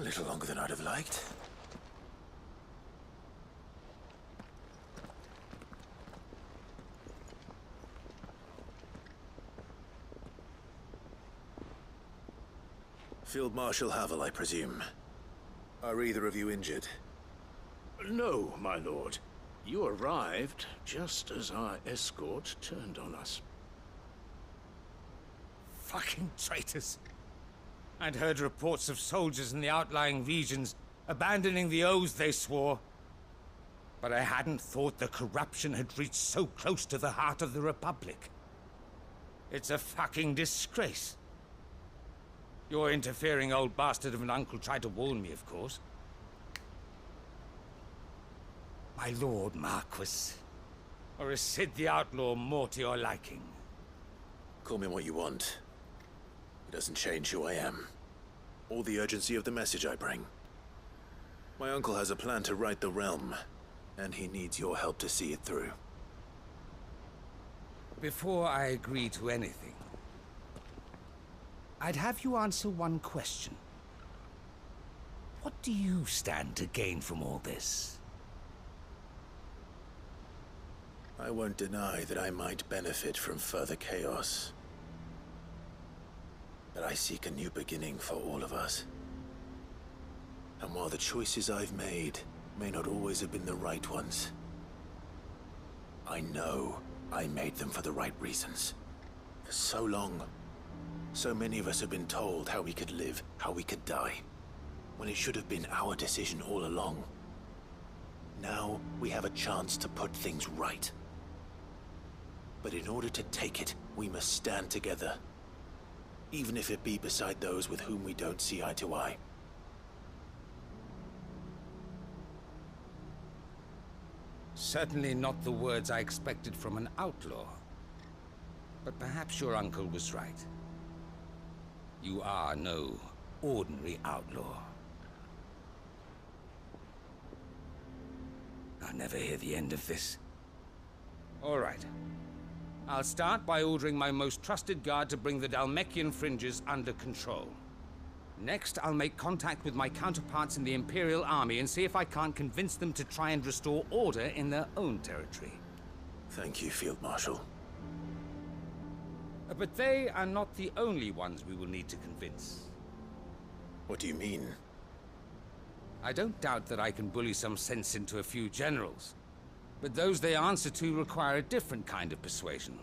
A little longer than I'd have liked. Field Marshal Havel, I presume. Are either of you injured? No, my lord. You arrived just as our escort turned on us. Fucking traitors. I'd heard reports of soldiers in the outlying regions abandoning the oaths they swore. But I hadn't thought the corruption had reached so close to the heart of the Republic. It's a fucking disgrace. Your interfering old bastard of an uncle tried to warn me, of course. My lord Marquis. Or is Sid the Outlaw more to your liking? Call me what you want. It doesn't change who I am, or the urgency of the message I bring. My uncle has a plan to right the realm, and he needs your help to see it through. Before I agree to anything, I'd have you answer one question. What do you stand to gain from all this? I won't deny that I might benefit from further chaos. But I seek a new beginning for all of us. And while the choices I've made may not always have been the right ones, I know I made them for the right reasons. For so long, so many of us have been told how we could live, how we could die, when it should have been our decision all along. Now we have a chance to put things right. But in order to take it, we must stand together, even if it be beside those with whom we don't see eye to eye. Certainly not the words I expected from an outlaw. But perhaps your uncle was right. You are no ordinary outlaw. I'll never hear the end of this. All right. I'll start by ordering my most trusted guard to bring the Dalmekian fringes under control. Next, I'll make contact with my counterparts in the Imperial Army and see if I can't convince them to try and restore order in their own territory. Thank you, Field Marshal. But they are not the only ones we will need to convince. What do you mean? I don't doubt that I can bully some sense into a few generals. But those they answer to require a different kind of persuasion.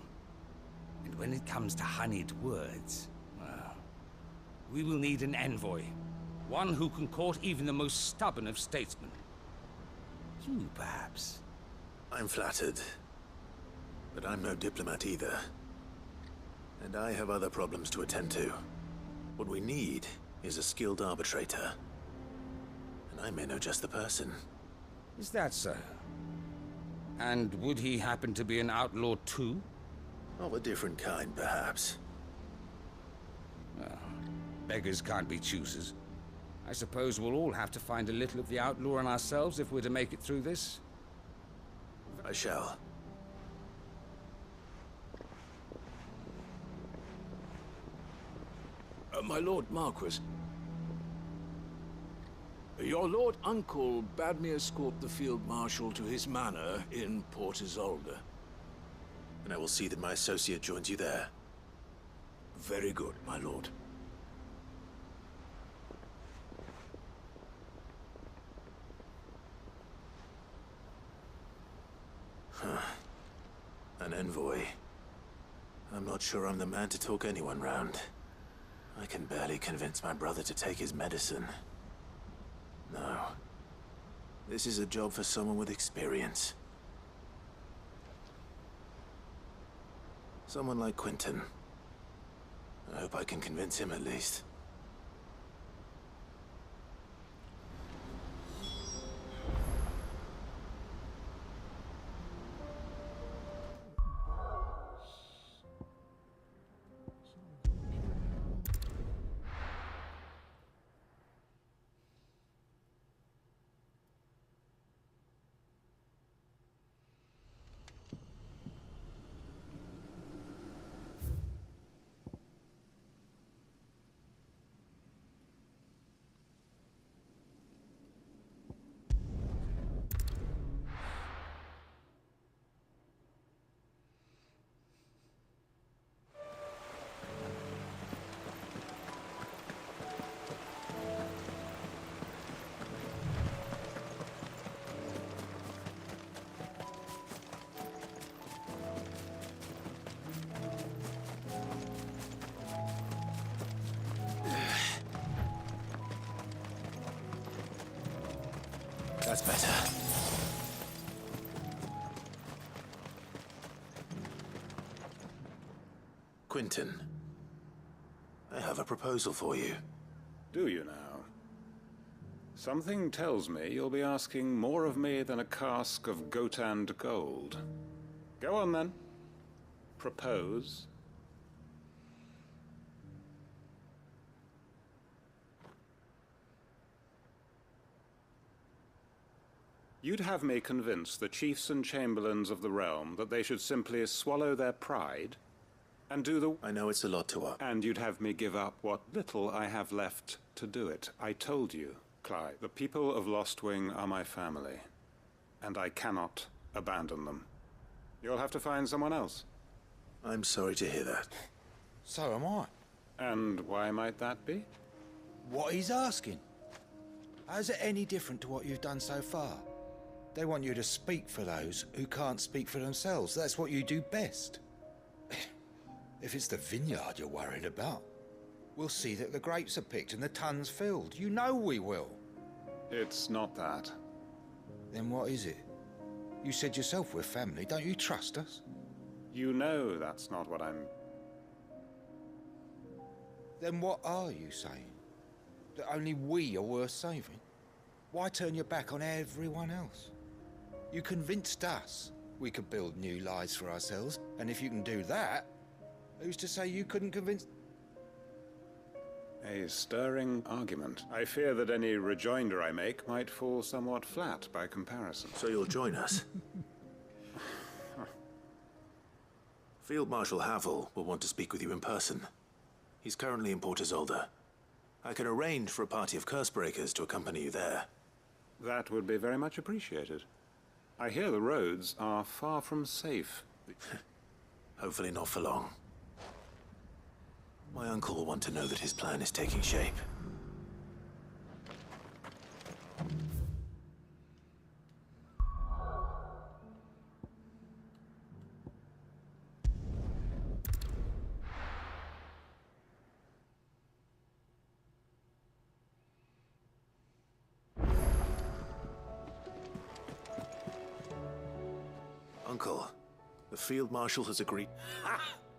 And when it comes to honeyed words, well, we will need an envoy. One who can court even the most stubborn of statesmen. You, perhaps. I'm flattered. But I'm no diplomat either. And I have other problems to attend to. What we need is a skilled arbitrator. And I may know just the person. Is that so? And would he happen to be an outlaw too? Of a different kind, perhaps. Well, beggars can't be choosers. I suppose we'll all have to find a little of the outlaw in ourselves if we're to make it through this. I shall. My Lord Marquis. Your Lord Uncle bade me escort the Field Marshal to his manor in Port Isolde. And I will see that my associate joins you there. Very good, my lord. Huh. An envoy. I'm not sure I'm the man to talk anyone round. I can barely convince my brother to take his medicine. No. This is a job for someone with experience. Someone like Quentin. I hope I can convince him at least. That's better. Quentin, I have a proposal for you. Do you now? Something tells me you'll be asking more of me than a cask of Gotand gold. Go on then. Propose. You'd have me convince the chiefs and chamberlains of the realm that they should simply swallow their pride and do the... I know it's a lot to up. And you'd have me give up what little I have left to do it. I told you, Clive, the people of Lostwing are my family, and I cannot abandon them. You'll have to find someone else. I'm sorry to hear that. So am I. And why might that be? What he's asking. How's it any different to what you've done so far? They want you to speak for those who can't speak for themselves. That's what you do best. If it's the vineyard you're worried about, we'll see that the grapes are picked and the tons filled. You know we will. It's not that. Then what is it? You said yourself we're family. Don't you trust us? You know that's not what I'm... Then what are you saying? That only we are worth saving? Why turn your back on everyone else? You convinced us we could build new lives for ourselves, and if you can do that, who's to say you couldn't convince... A stirring argument. I fear that any rejoinder I make might fall somewhat flat by comparison. So you'll join us? Field Marshal Havel will want to speak with you in person. He's currently in Port Isolde. I can arrange for a party of Cursebreakers to accompany you there. That would be very much appreciated. I hear the roads are far from safe. Hopefully not for long. My uncle will want to know that his plan is taking shape. Uncle, the Field Marshal has agreed.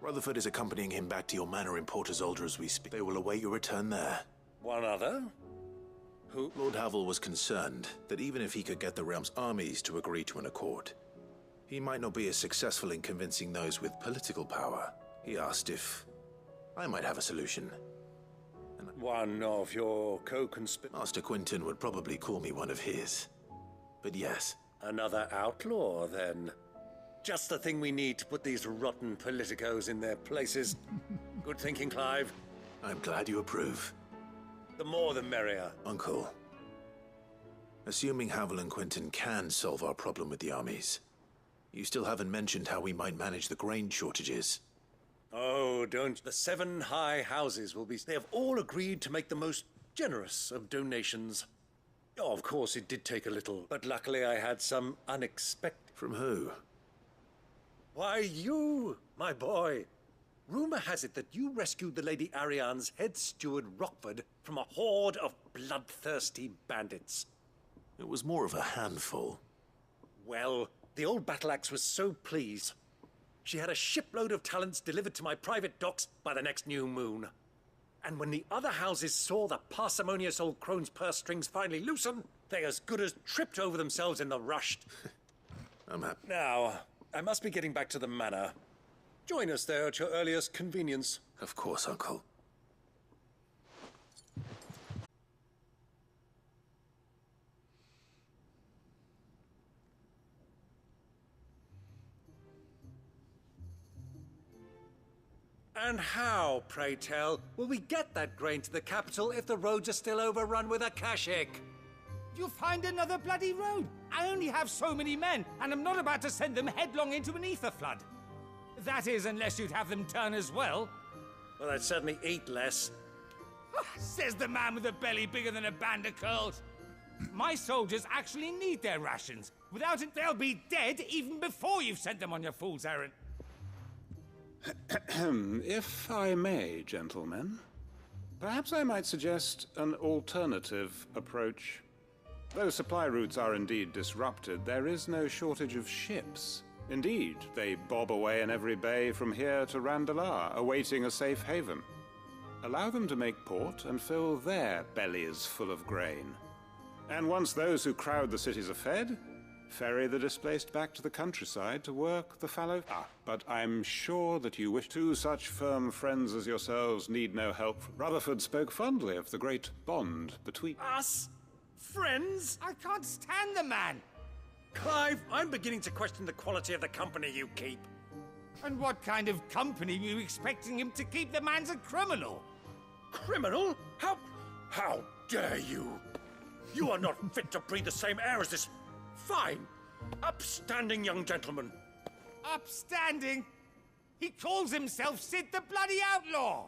Rutherford is accompanying him back to your manor in Port Isolde as we speak. They will await your return there. One other? Who? Lord Havel was concerned that even if he could get the realm's armies to agree to an accord, he might not be as successful in convincing those with political power. He asked if I might have a solution. One of your co-conspirators? Master Quentin would probably call me one of his. But yes. Another outlaw, then. Just the thing we need to put these rotten politicos in their places. Good thinking, Clive. I'm glad you approve. The more the merrier. Uncle, assuming Havel and Quentin can solve our problem with the armies, you still haven't mentioned how we might manage the grain shortages. Oh, don't. The 7 high houses will be... They have all agreed to make the most generous of donations. Oh, of course, it did take a little, but luckily I had some unexpected... From who? Why, you, my boy. Rumor has it that you rescued the Lady Ariane's head steward, Rockford, from a horde of bloodthirsty bandits. It was more of a handful. Well, the old battle-axe was so pleased. She had a shipload of talents delivered to my private docks by the next new moon. And when the other houses saw the parsimonious old crone's purse strings finally loosen, they as good as tripped over themselves in the rush. I'm happy. Now, I must be getting back to the manor. Join us there at your earliest convenience. Of course, Uncle. And how, pray tell, will we get that grain to the capital if the roads are still overrun with Akashic? You'll find another bloody road. I only have so many men, and I'm not about to send them headlong into an ether flood. That is, unless you'd have them turn as well. Well, I'd certainly eat less. Says the man with a belly bigger than a band of curls. My soldiers actually need their rations. Without it, they'll be dead even before you've sent them on your fool's errand. If I may, gentlemen, perhaps I might suggest an alternative approach. Though supply routes are indeed disrupted, there is no shortage of ships. Indeed, they bob away in every bay from here to Randalar, awaiting a safe haven. Allow them to make port and fill their bellies full of grain. And once those who crowd the cities are fed, ferry the displaced back to the countryside to work the fallow... but I'm sure that you wish two such firm friends as yourselves need no help. Rutherford spoke fondly of the great bond between... Us? Friends? I can't stand the man! Clive, I'm beginning to question the quality of the company you keep. And what kind of company are you expecting him to keep? The man's a criminal! Criminal? How dare you? You are not fit to breathe the same air as this fine, upstanding young gentleman. Upstanding? He calls himself Sid the Bloody Outlaw!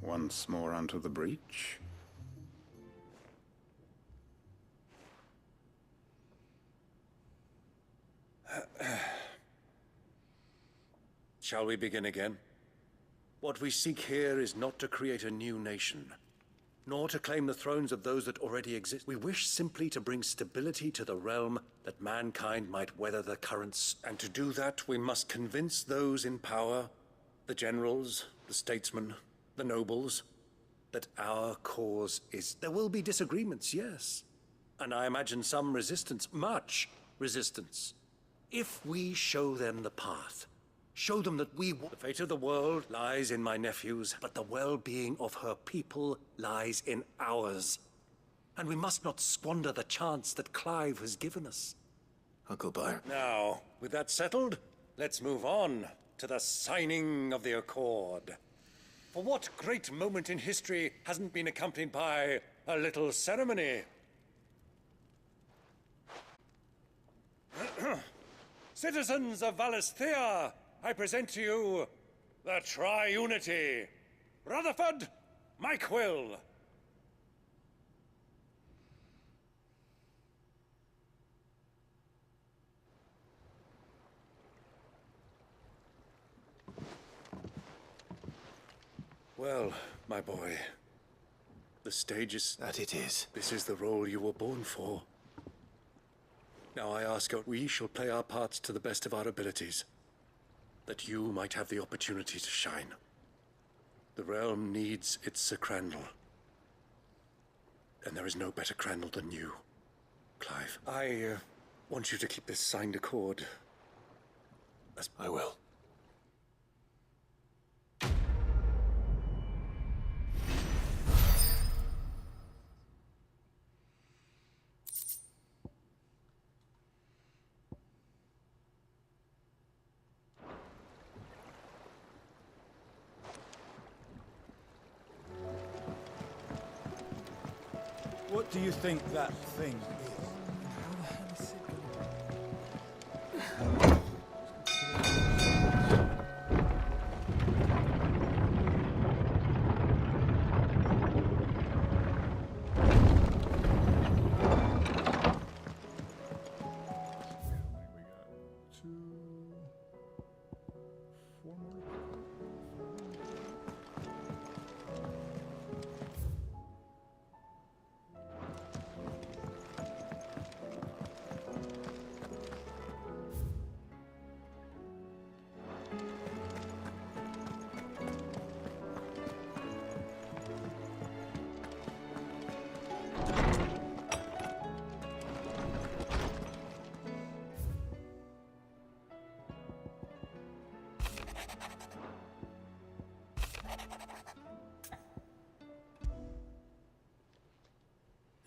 Once more onto the breach. Shall we begin again? What we seek here is not to create a new nation, nor to claim the thrones of those that already exist. We wish simply to bring stability to the realm that mankind might weather the currents. And to do that, we must convince those in power, the generals, the statesmen, the nobles, that our cause is... There will be disagreements, yes. And I imagine some resistance, much resistance. If we show them the path, show them that the fate of the world lies in my nephew's, but the well-being of her people lies in ours. And we must not squander the chance that Clive has given us. Uncle Byron. Now, with that settled, let's move on to the signing of the Accord. For what great moment in history hasn't been accompanied by a little ceremony? Citizens of Valisthea, I present to you the Tri-Unity. Rutherford, Mike Will. Well, my boy, the stage is... That it is. This is the role you were born for. Now I ask that we shall play our parts to the best of our abilities, that you might have the opportunity to shine. The realm needs its Sir Crandall, and there is no better Crandall than you, Clive. I want you to keep this signed accord. I will. What do you think that thing is?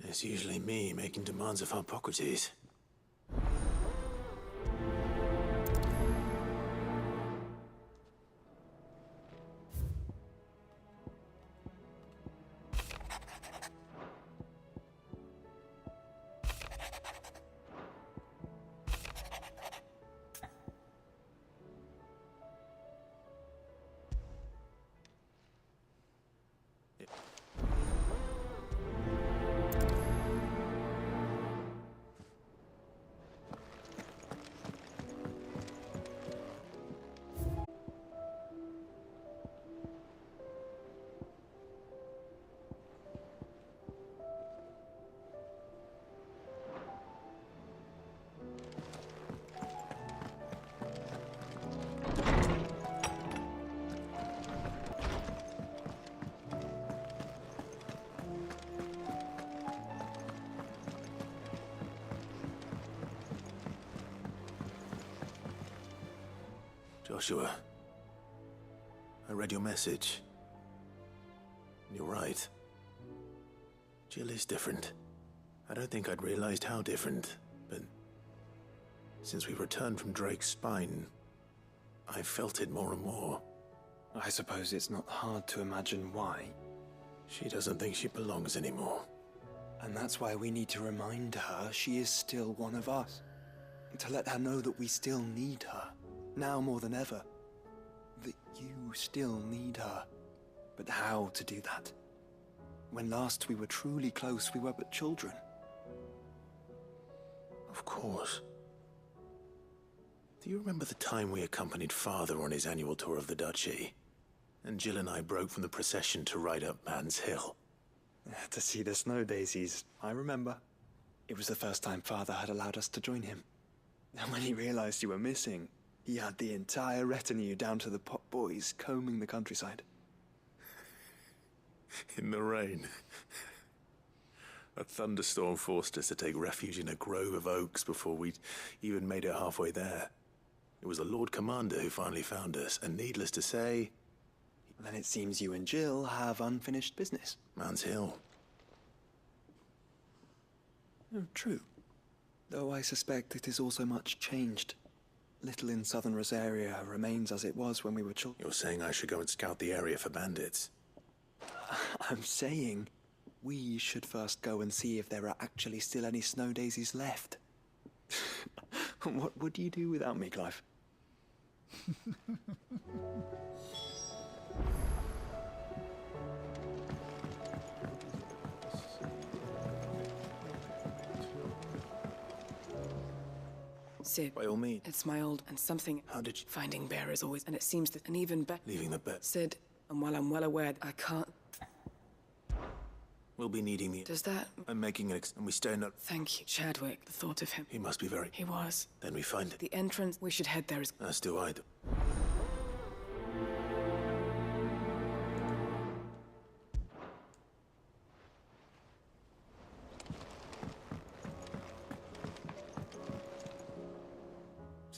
It's usually me making demands of Hippocrates. Joshua, I read your message. You're right. Jill is different. I don't think I'd realized how different, but since we returned from Drake's spine, I felt it more and more. I suppose it's not hard to imagine why. She doesn't think she belongs anymore. And that's why we need to remind her she is still one of us. To let her know that we still need her, now more than ever. That you still need her. But how to do that? When last we were truly close, we were but children. Of course. Do you remember the time we accompanied Father on his annual tour of the Duchy? And Jill and I broke from the procession to ride up Man's Hill. To see the snow daisies, I remember. It was the first time Father had allowed us to join him. And when he realized you were missing, he had the entire retinue down to the pot boys combing the countryside. In the rain. A thunderstorm forced us to take refuge in a grove of oaks before we'd even made it halfway there. It was the Lord Commander who finally found us, and needless to say... Then it seems you and Jill have unfinished business. Man's Hill. Oh, true. Though I suspect it is also much changed. Little in southern Rosaria remains as it was when we were children. You're saying I should go and scout the area for bandits? I'm saying we should first go and see if there are actually still any snow daisies left. What would you do without me, Clive? Sid. By all means. It's my old and something. How did you... Finding Bear is always... And it seems that an even better... Leaving the bet. Sid, and while I'm well aware that I can't... We'll be needing the... Does that... I'm making an and we stay not... Thank you, Chadwick. The thought of him. He must be very... He was. Then we find it. The entrance, we should head there as... As do I.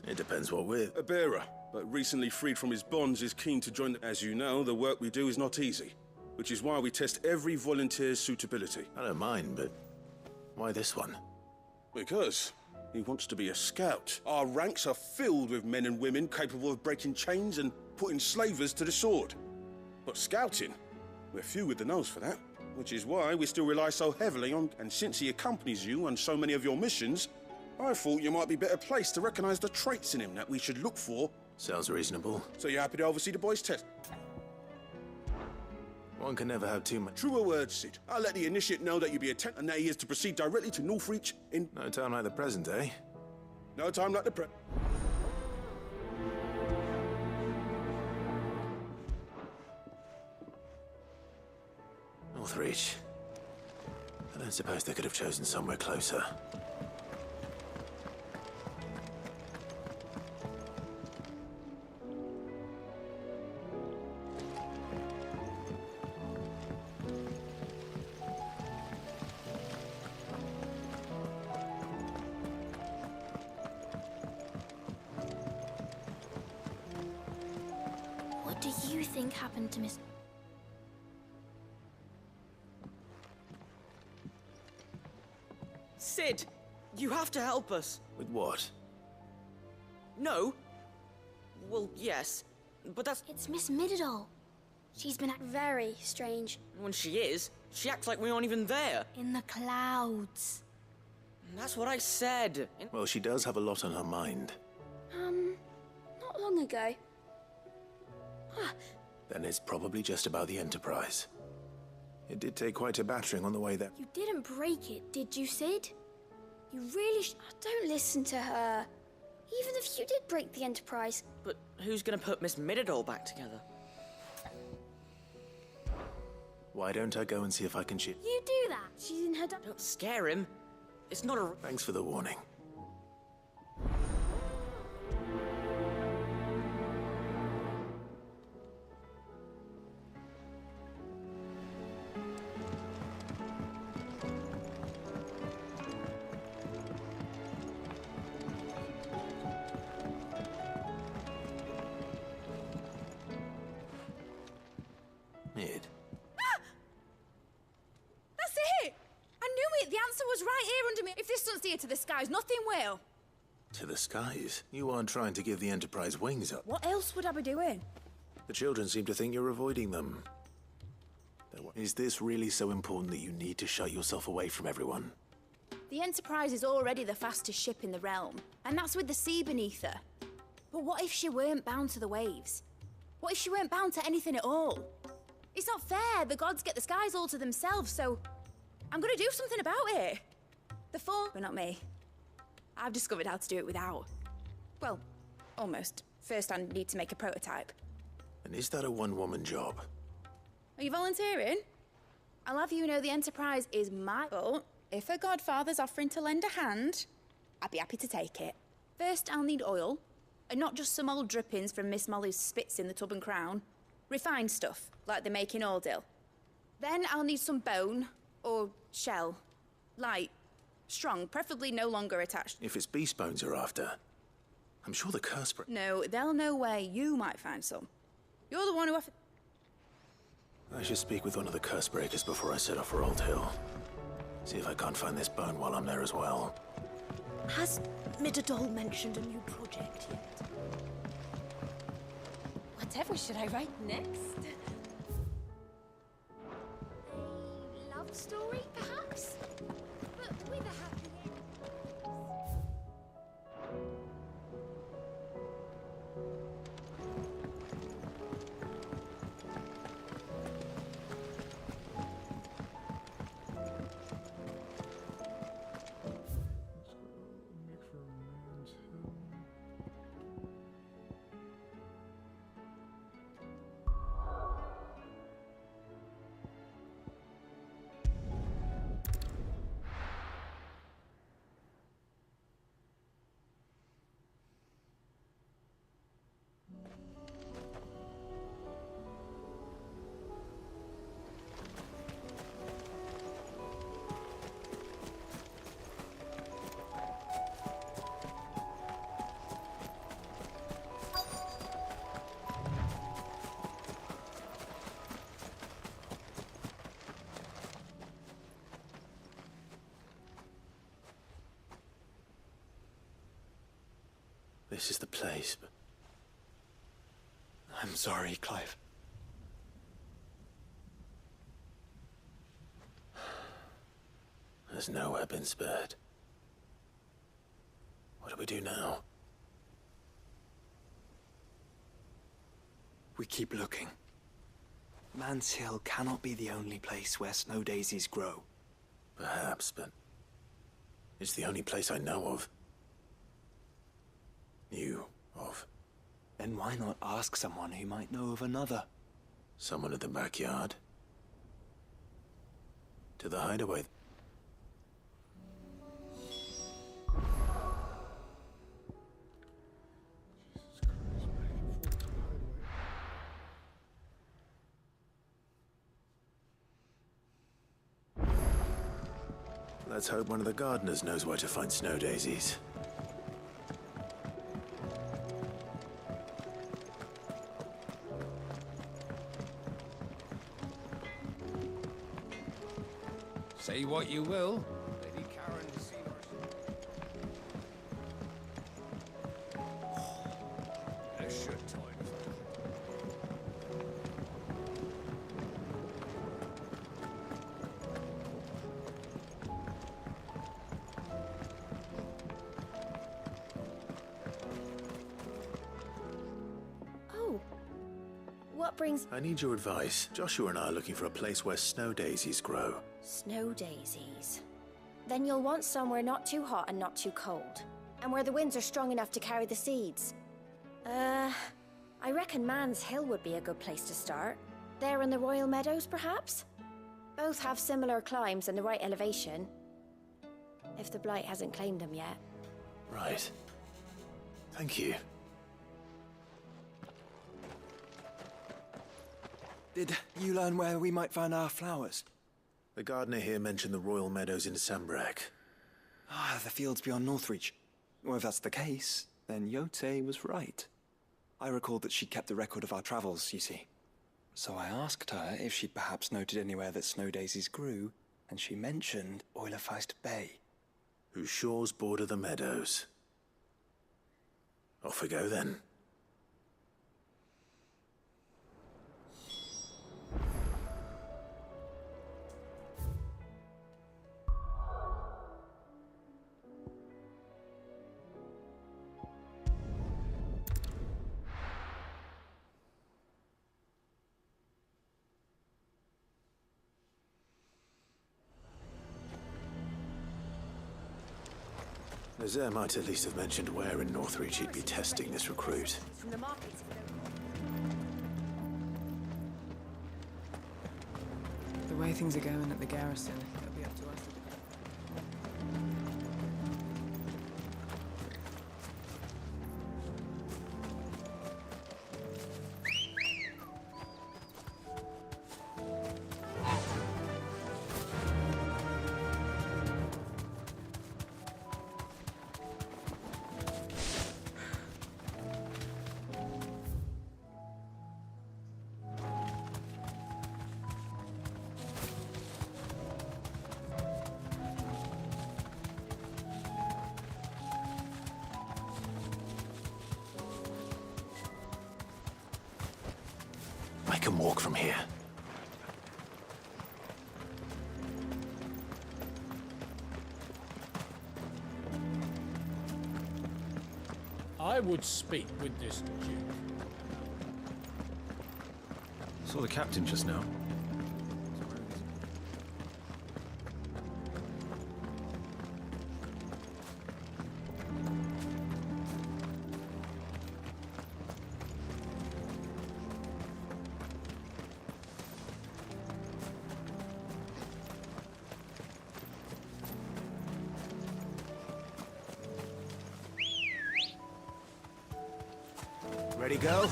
It depends what with. A bearer, but recently freed from his bonds, is keen to join. As you know, the work we do is not easy, which is why we test every volunteer's suitability. I don't mind, but why this one? Because he wants to be a scout. Our ranks are filled with men and women capable of breaking chains and putting slavers to the sword. But scouting, we're few with the nose for that, which is why we still rely so heavily on... And since he accompanies you on so many of your missions, I thought you might be better placed to recognize the traits in him that we should look for. Sounds reasonable. So you're happy to oversee the boys' test? One can never have too much. Truer words, Sid. I'll let the initiate know that you be attentive and that he is to proceed directly to Northreach in... No time like the present, eh? No time like the present. Northreach. I don't suppose they could have chosen somewhere closer. What do you think happened to Miss... Sid, you have to help us. With what? No. Well, yes, but that's... It's Miss Mididol. She's been very strange. When she is, she acts like we aren't even there. In the clouds. That's what I said. Well, she does have a lot on her mind. Not long ago. Then it's probably just about the Enterprise. It did take quite a battering on the way there. You didn't break it, did you, Sid? You really don't listen to her. Even if you did break the Enterprise. But who's gonna put Miss Mididol back together? Why don't I go and see if I can You do that. She's in her... Don't scare him. It's not a... Thanks for the warning. here under me. If this doesn't steer to the skies, nothing will. To the skies? You aren't trying to give the Enterprise wings up. What else would I be doing? The children seem to think you're avoiding them. Is this really so important that you need to shut yourself away from everyone? The Enterprise is already the fastest ship in the realm, and that's with the sea beneath her. But what if she weren't bound to the waves? What if she weren't bound to anything at all? It's not fair. The gods get the skies all to themselves, so I'm gonna do something about it. The Form, but not me. I've discovered how to do it without. Well, almost. First, I need to make a prototype. And is that a one-woman job? Are you volunteering? I'll have you know the Enterprise is my fault. If a godfather's offering to lend a hand, I'd be happy to take it. First, I'll need oil, and not just some old drippings from Miss Molly's spits in the Tub and Crown. Refined stuff, like they make in Ordil. Then I'll need some bone, or shell. Light, strong, preferably no longer attached. If it's beast bones you're after, I'm sure the curse... No, they'll know where you might find some. You're the one who offered... I should speak with one of the curse breakers before I set off for Old Hill. See if I can't find this bone while I'm there as well. Has Midadol mentioned a new project yet? Whatever should I write next? A love story, perhaps? But with a happy ending. This is the place, but... I'm sorry, Clive. There's nowhere been spared. What do we do now? We keep looking. Man's Hill cannot be the only place where snow daisies grow. Perhaps, but... it's the only place I know of. Knew of. Then why not ask someone who might know of another? Someone at the backyard? To the hideaway? Let's hope one of the gardeners knows where to find snow daisies. Say what you will, Lady Karen Bless your toys. Oh. What brings... I need your advice. Joshua and I are looking for a place where snow daisies grow. Snow daisies. Then you'll want somewhere not too hot and not too cold. And where the winds are strong enough to carry the seeds. I reckon Man's Hill would be a good place to start. There in the Royal Meadows, perhaps? Both have similar climbs and the right elevation. If the Blight hasn't claimed them yet. Right. Thank you. Did you learn where we might find our flowers? The gardener here mentioned the Royal Meadows in Sambrak. Ah, the fields beyond Northreach. Well, if that's the case, then Yote was right. I recalled that she kept a record of our travels, you see. So I asked her if she'd perhaps noted anywhere that snow daisies grew, and she mentioned Oilerfeist Bay. whose shores border the meadows. Off we go then. Nazaire might at least have mentioned where in Northreach he'd be testing this recruit. From the markets. The way things are going at the garrison, it'll be up to us. I can walk from here. I would speak with this Duke. Saw the captain just now. Ready, go?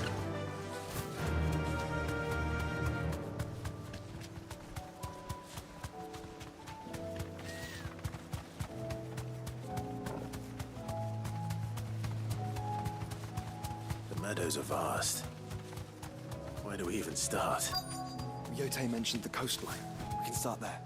The meadows are vast. Where do we even start? Yote mentioned the coastline. We can start there.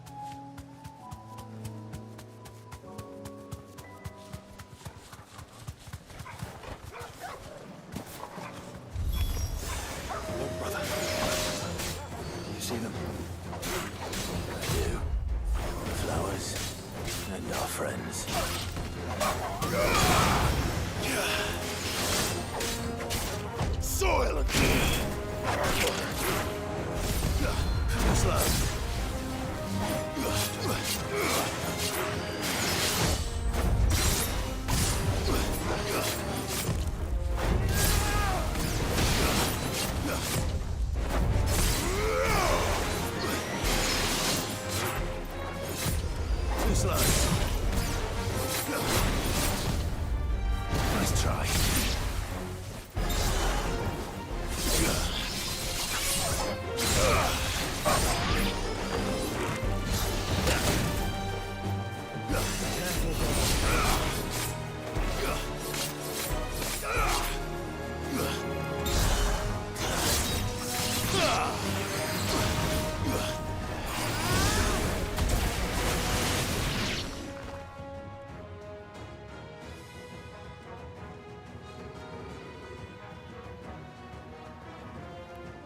Nice try.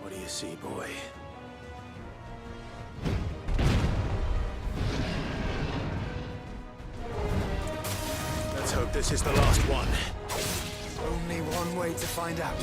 What do you see, boy? Let's hope this is the last one. Only one way to find out.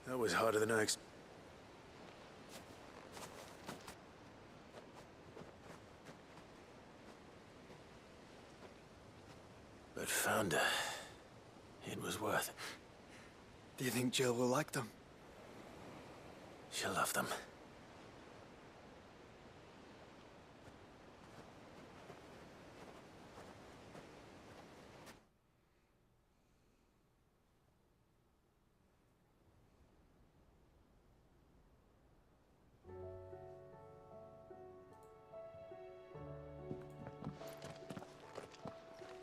That was harder than I expected. But found her. It was worth it. Do you think Jill will like them? She'll love them.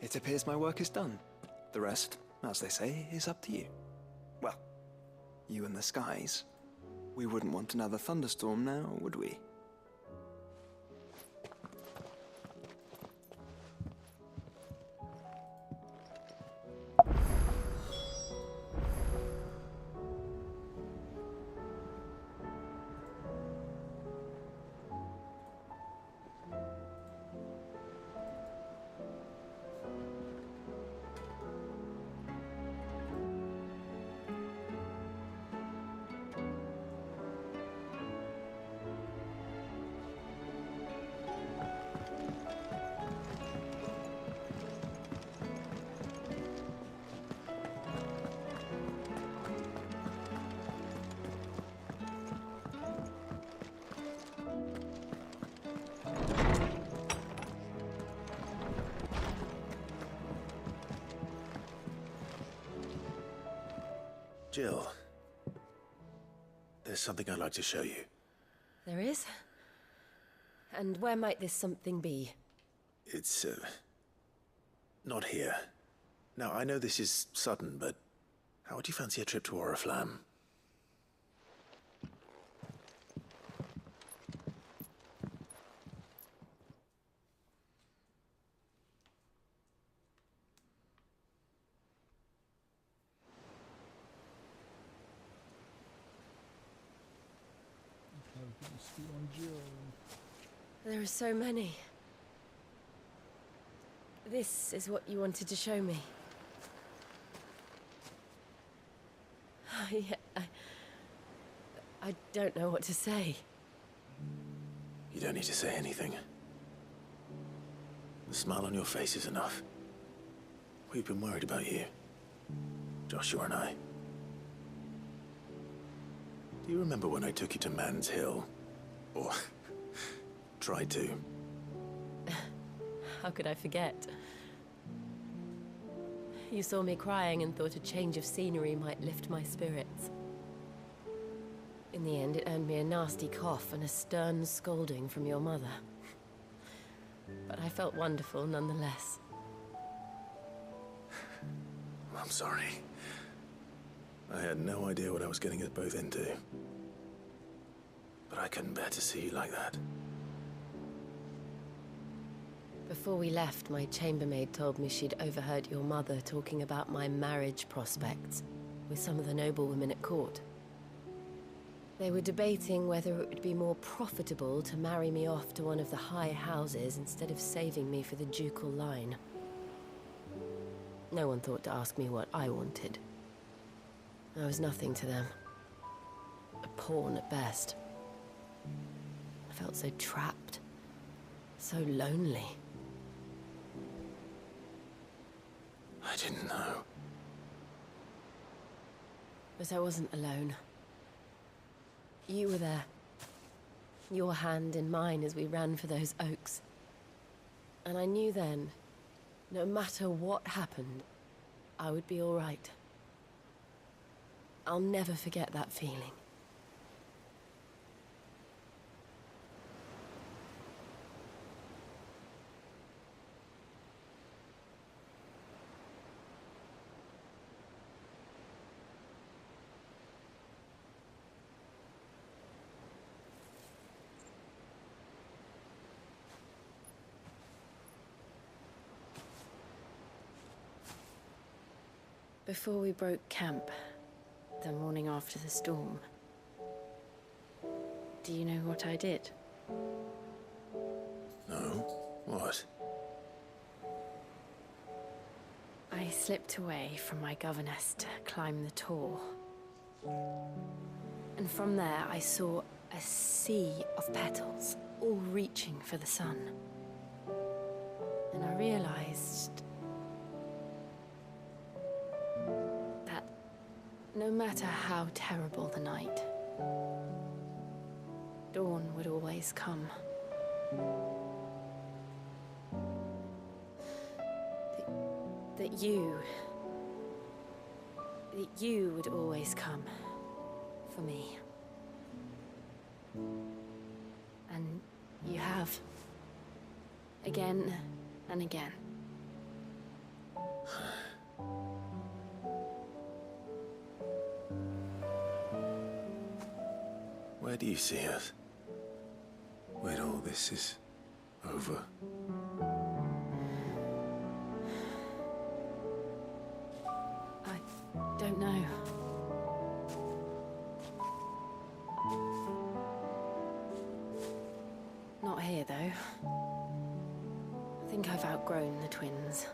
It appears my work is done. The rest, as they say, is up to you. Well, you and the skies. We wouldn't want another thunderstorm now, would we? Jill, there's something I'd like to show you. There is? And where might this something be? It's, not here. Now, I know this is sudden, but how would you fancy a trip to Oriflamme? There are so many. This is what you wanted to show me. Yeah, I don't know what to say. You don't need to say anything. The smile on your face is enough. We've been worried about you, Joshua and I. Do you remember when I took you to Man's Hill? Or tried to? How could I forget? You saw me crying and thought a change of scenery might lift my spirits. In the end, it earned me a nasty cough and a stern scolding from your mother. But I felt wonderful nonetheless. I'm sorry. I had no idea what I was getting us both into. But I couldn't bear to see you like that. Before we left, my chambermaid told me she'd overheard your mother talking about my marriage prospects with some of the noblewomen at court. They were debating whether it would be more profitable to marry me off to one of the high houses instead of saving me for the ducal line. No one thought to ask me what I wanted. I was nothing to them. A pawn at best. I felt so trapped, so lonely. I didn't know. But I wasn't alone. You were there. Your hand in mine as we ran for those oaks. And I knew then, no matter what happened, I would be all right. I'll never forget that feeling. Before we broke camp, the morning after the storm, do you know what I did? No? What? I slipped away from my governess to climb the tor. And from there I saw a sea of petals, all reaching for the sun. And I realized that no matter how terrible the night, dawn would always come. That you would always come for me. And you have. Again and again. Where do you see us? When all this is over? I don't know. Not here, though. I think I've outgrown the twins.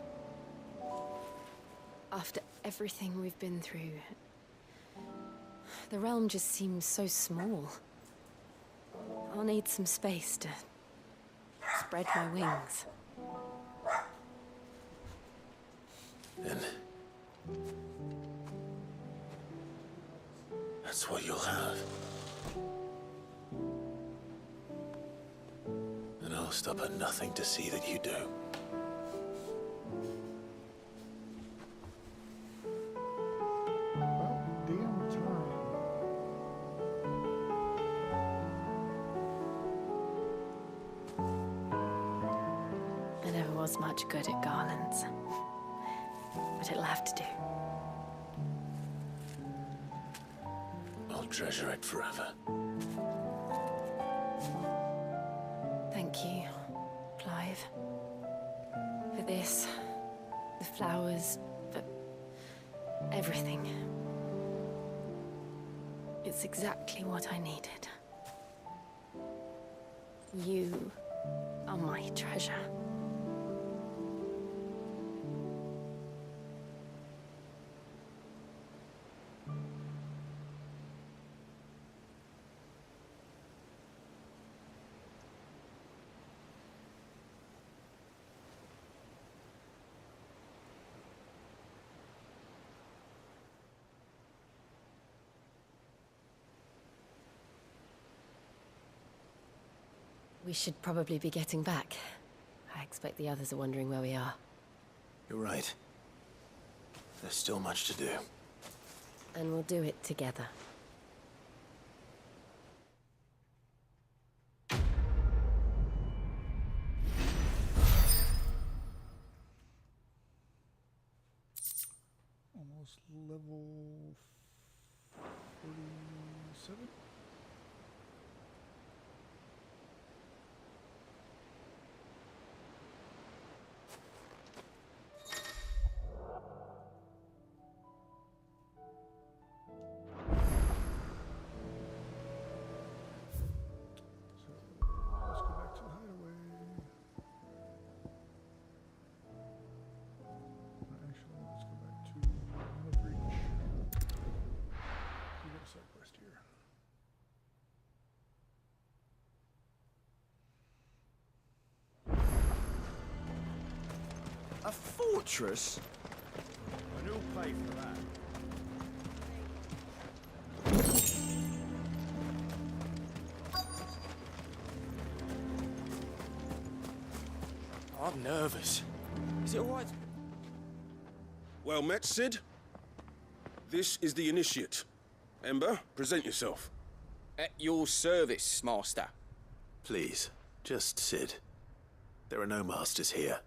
After everything we've been through, the realm just seems so small. I'll need some space to spread my wings. And that's what you'll have. And I'll stop at nothing to see that you do. I never was much good at garlands, but it'll have to do. I'll treasure it forever. Thank you, Clive. For this, the flowers, for everything. It's exactly what I needed. You are my treasure. We should probably be getting back. I expect the others are wondering where we are. You're right. There's still much to do. And we'll do it together. Almost level 47? last year. A fortress? And who'll pay for that? I'm nervous. Is it alright? Well met, Sid. This is the initiate. Ember, present yourself. At your service, Master. Please, just Sid. There are no masters here.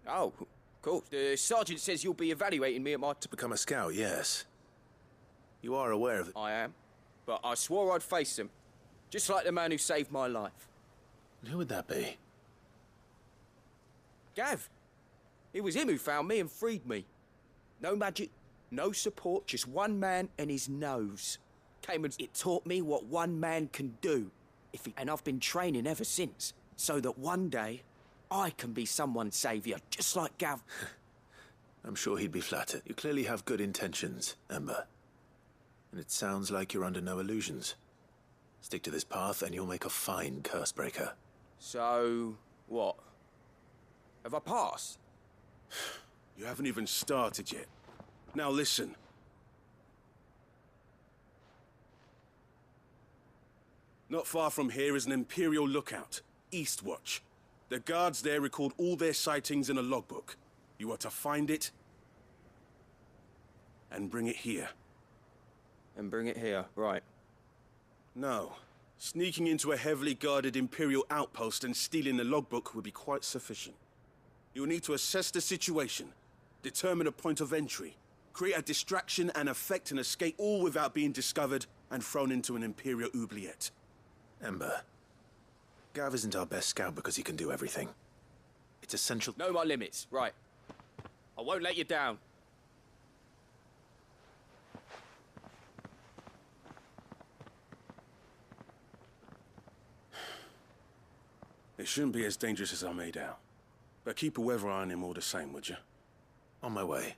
Oh, of course. The sergeant says you'll be evaluating me at my... To become a scout, yes. You are aware of... I am. But I swore I'd face him. Just like the man who saved my life. Who would that be? Gav. It was him who found me and freed me. No magic, no support, just one man and his nose. Came and it taught me what one man can do. And I've been training ever since, so that one day I can be someone's saviour, just like Gav. I'm sure he'd be flattered. You clearly have good intentions, Ember. And it sounds like you're under no illusions. Stick to this path and you'll make a fine curse breaker. So, what? Have I passed? You haven't even started yet. Now listen. Not far from here is an Imperial lookout, Eastwatch. The guards there record all their sightings in a logbook. You are to find it and bring it here. And bring it here, right. No. Sneaking into a heavily guarded Imperial outpost and stealing the logbook would be quite sufficient. You will need to assess the situation, determine a point of entry, create a distraction and effect an escape, all without being discovered and thrown into an Imperial oubliette. Ember, Gav isn't our best scout because he can do everything. It's essential... Know my limits, right. I won't let you down. It shouldn't be as dangerous as I made out. But keep a weather eye on him all the same, would you? On my way.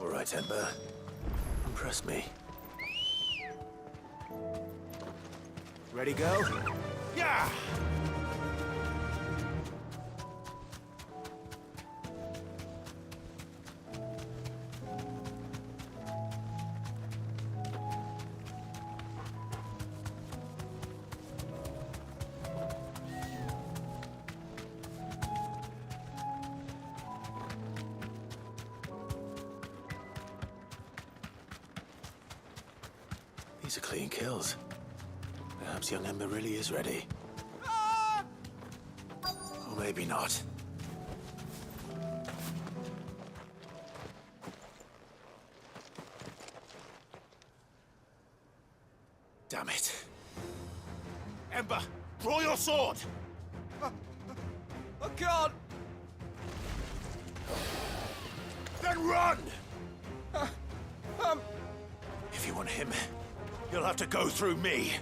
All right, Ember. Impress me. Ready, go? Yeah! These are clean kills. Perhaps young Ember really is ready. Or maybe not. Damn it. Ember, draw your sword! I can't! Then run! If you want him, you'll have to go through me.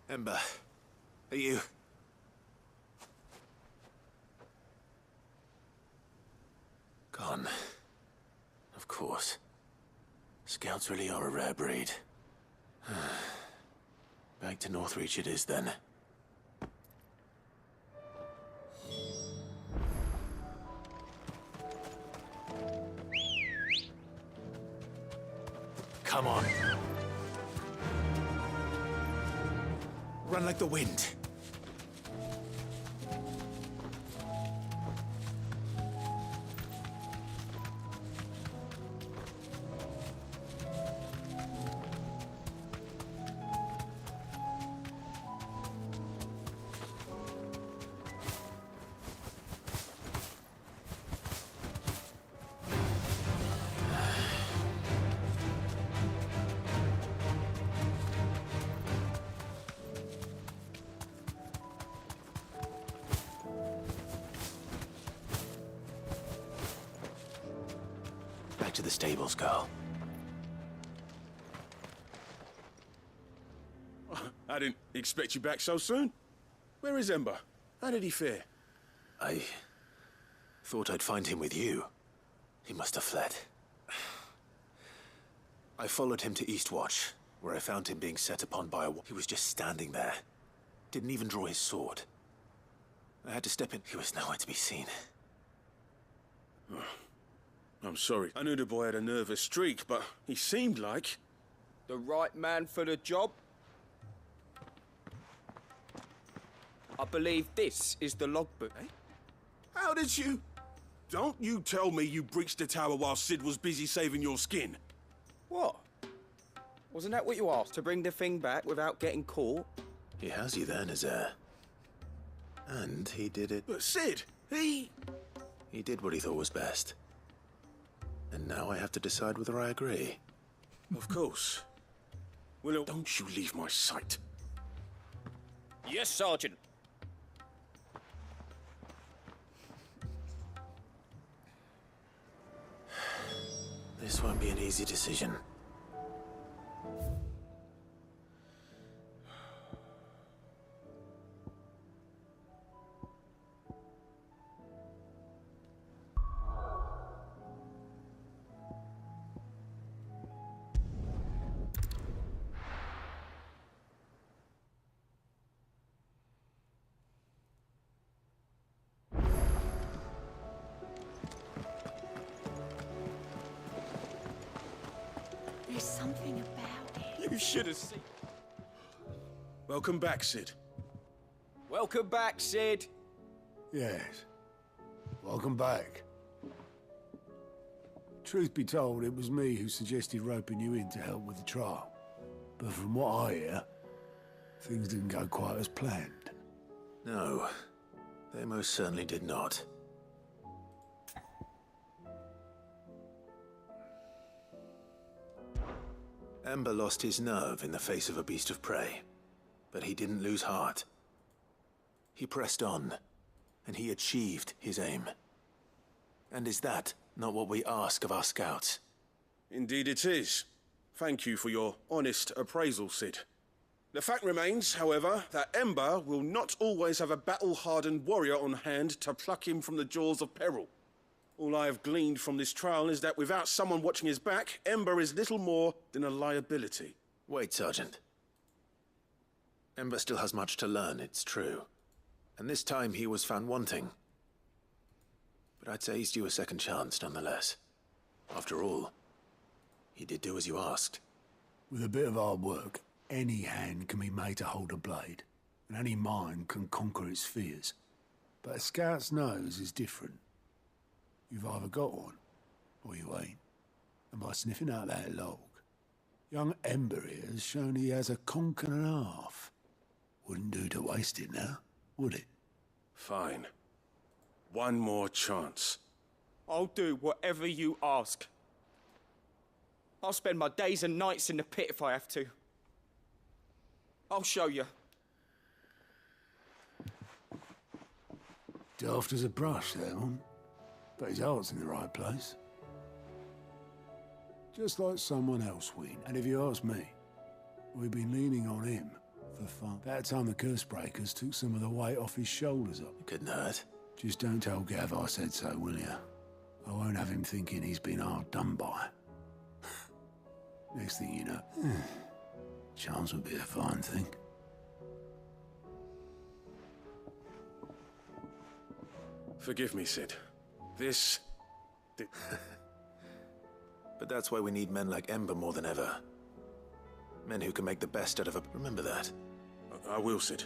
Ember, are you... Gone. Of course. Scouts really are a rare breed. Back to Northreach it is, then. Come on. Run like the wind. Back to the stables, girl. I didn't expect you back so soon. Where is Ember? How did he fare? I thought I'd find him with you. He must have fled. I followed him to Eastwatch, where I found him being set upon by a... He was just standing there. Didn't even draw his sword. I had to step in. He was nowhere to be seen. I'm sorry. I knew the boy had a nervous streak, but he seemed like... The right man for the job? I believe this is the logbook. Eh? How did you... Don't you tell me you breached the tower while Sid was busy saving your skin. What? Wasn't that what you asked? To bring the thing back without getting caught? He has you there, Nazaire. And he did it... But Sid, he... He did what he thought was best. And now I have to decide whether I agree. Of course. Well, don't you leave my sight. Yes, Sergeant. This won't be an easy decision. There's something about it. You should have seen. Welcome back, Sid. Welcome back, Sid. Yes. Welcome back. Truth be told, it was me who suggested roping you in to help with the trial. But from what I hear, things didn't go quite as planned. No, they most certainly did not. Ember lost his nerve in the face of a beast of prey, but he didn't lose heart. He pressed on, and he achieved his aim. And is that not what we ask of our scouts? Indeed it is. Thank you for your honest appraisal, Sid. The fact remains, however, that Ember will not always have a battle-hardened warrior on hand to pluck him from the jaws of peril. All I have gleaned from this trial is that without someone watching his back, Ember is little more than a liability. Wait, Sergeant. Ember still has much to learn, it's true. And this time he was found wanting. But I'd say he's due a second chance, nonetheless. After all, he did do as you asked. With a bit of hard work, any hand can be made to hold a blade, and any mind can conquer its fears. But a scout's nose is different. You've either got one, or you ain't. And by sniffing out that log, young Ember here has shown he has a conch and a half. Wouldn't do to waste it now, would it? Fine. One more chance. I'll do whatever you ask. I'll spend my days and nights in the pit if I have to. I'll show you. Daft as a brush, that one. But his heart's in the right place. Just like someone else, Ween. And if you ask me, we've been leaning on him for fun. About time the curse breakers took some of the weight off his shoulders up. It couldn't hurt. Just don't tell Gav I said so, will you? I won't have him thinking he's been hard done by. Next thing you know, charms would be a fine thing. Forgive me, Sid. This... But that's why we need men like Ember more than ever. Men who can make the best out of a... Remember that. I will, Sid.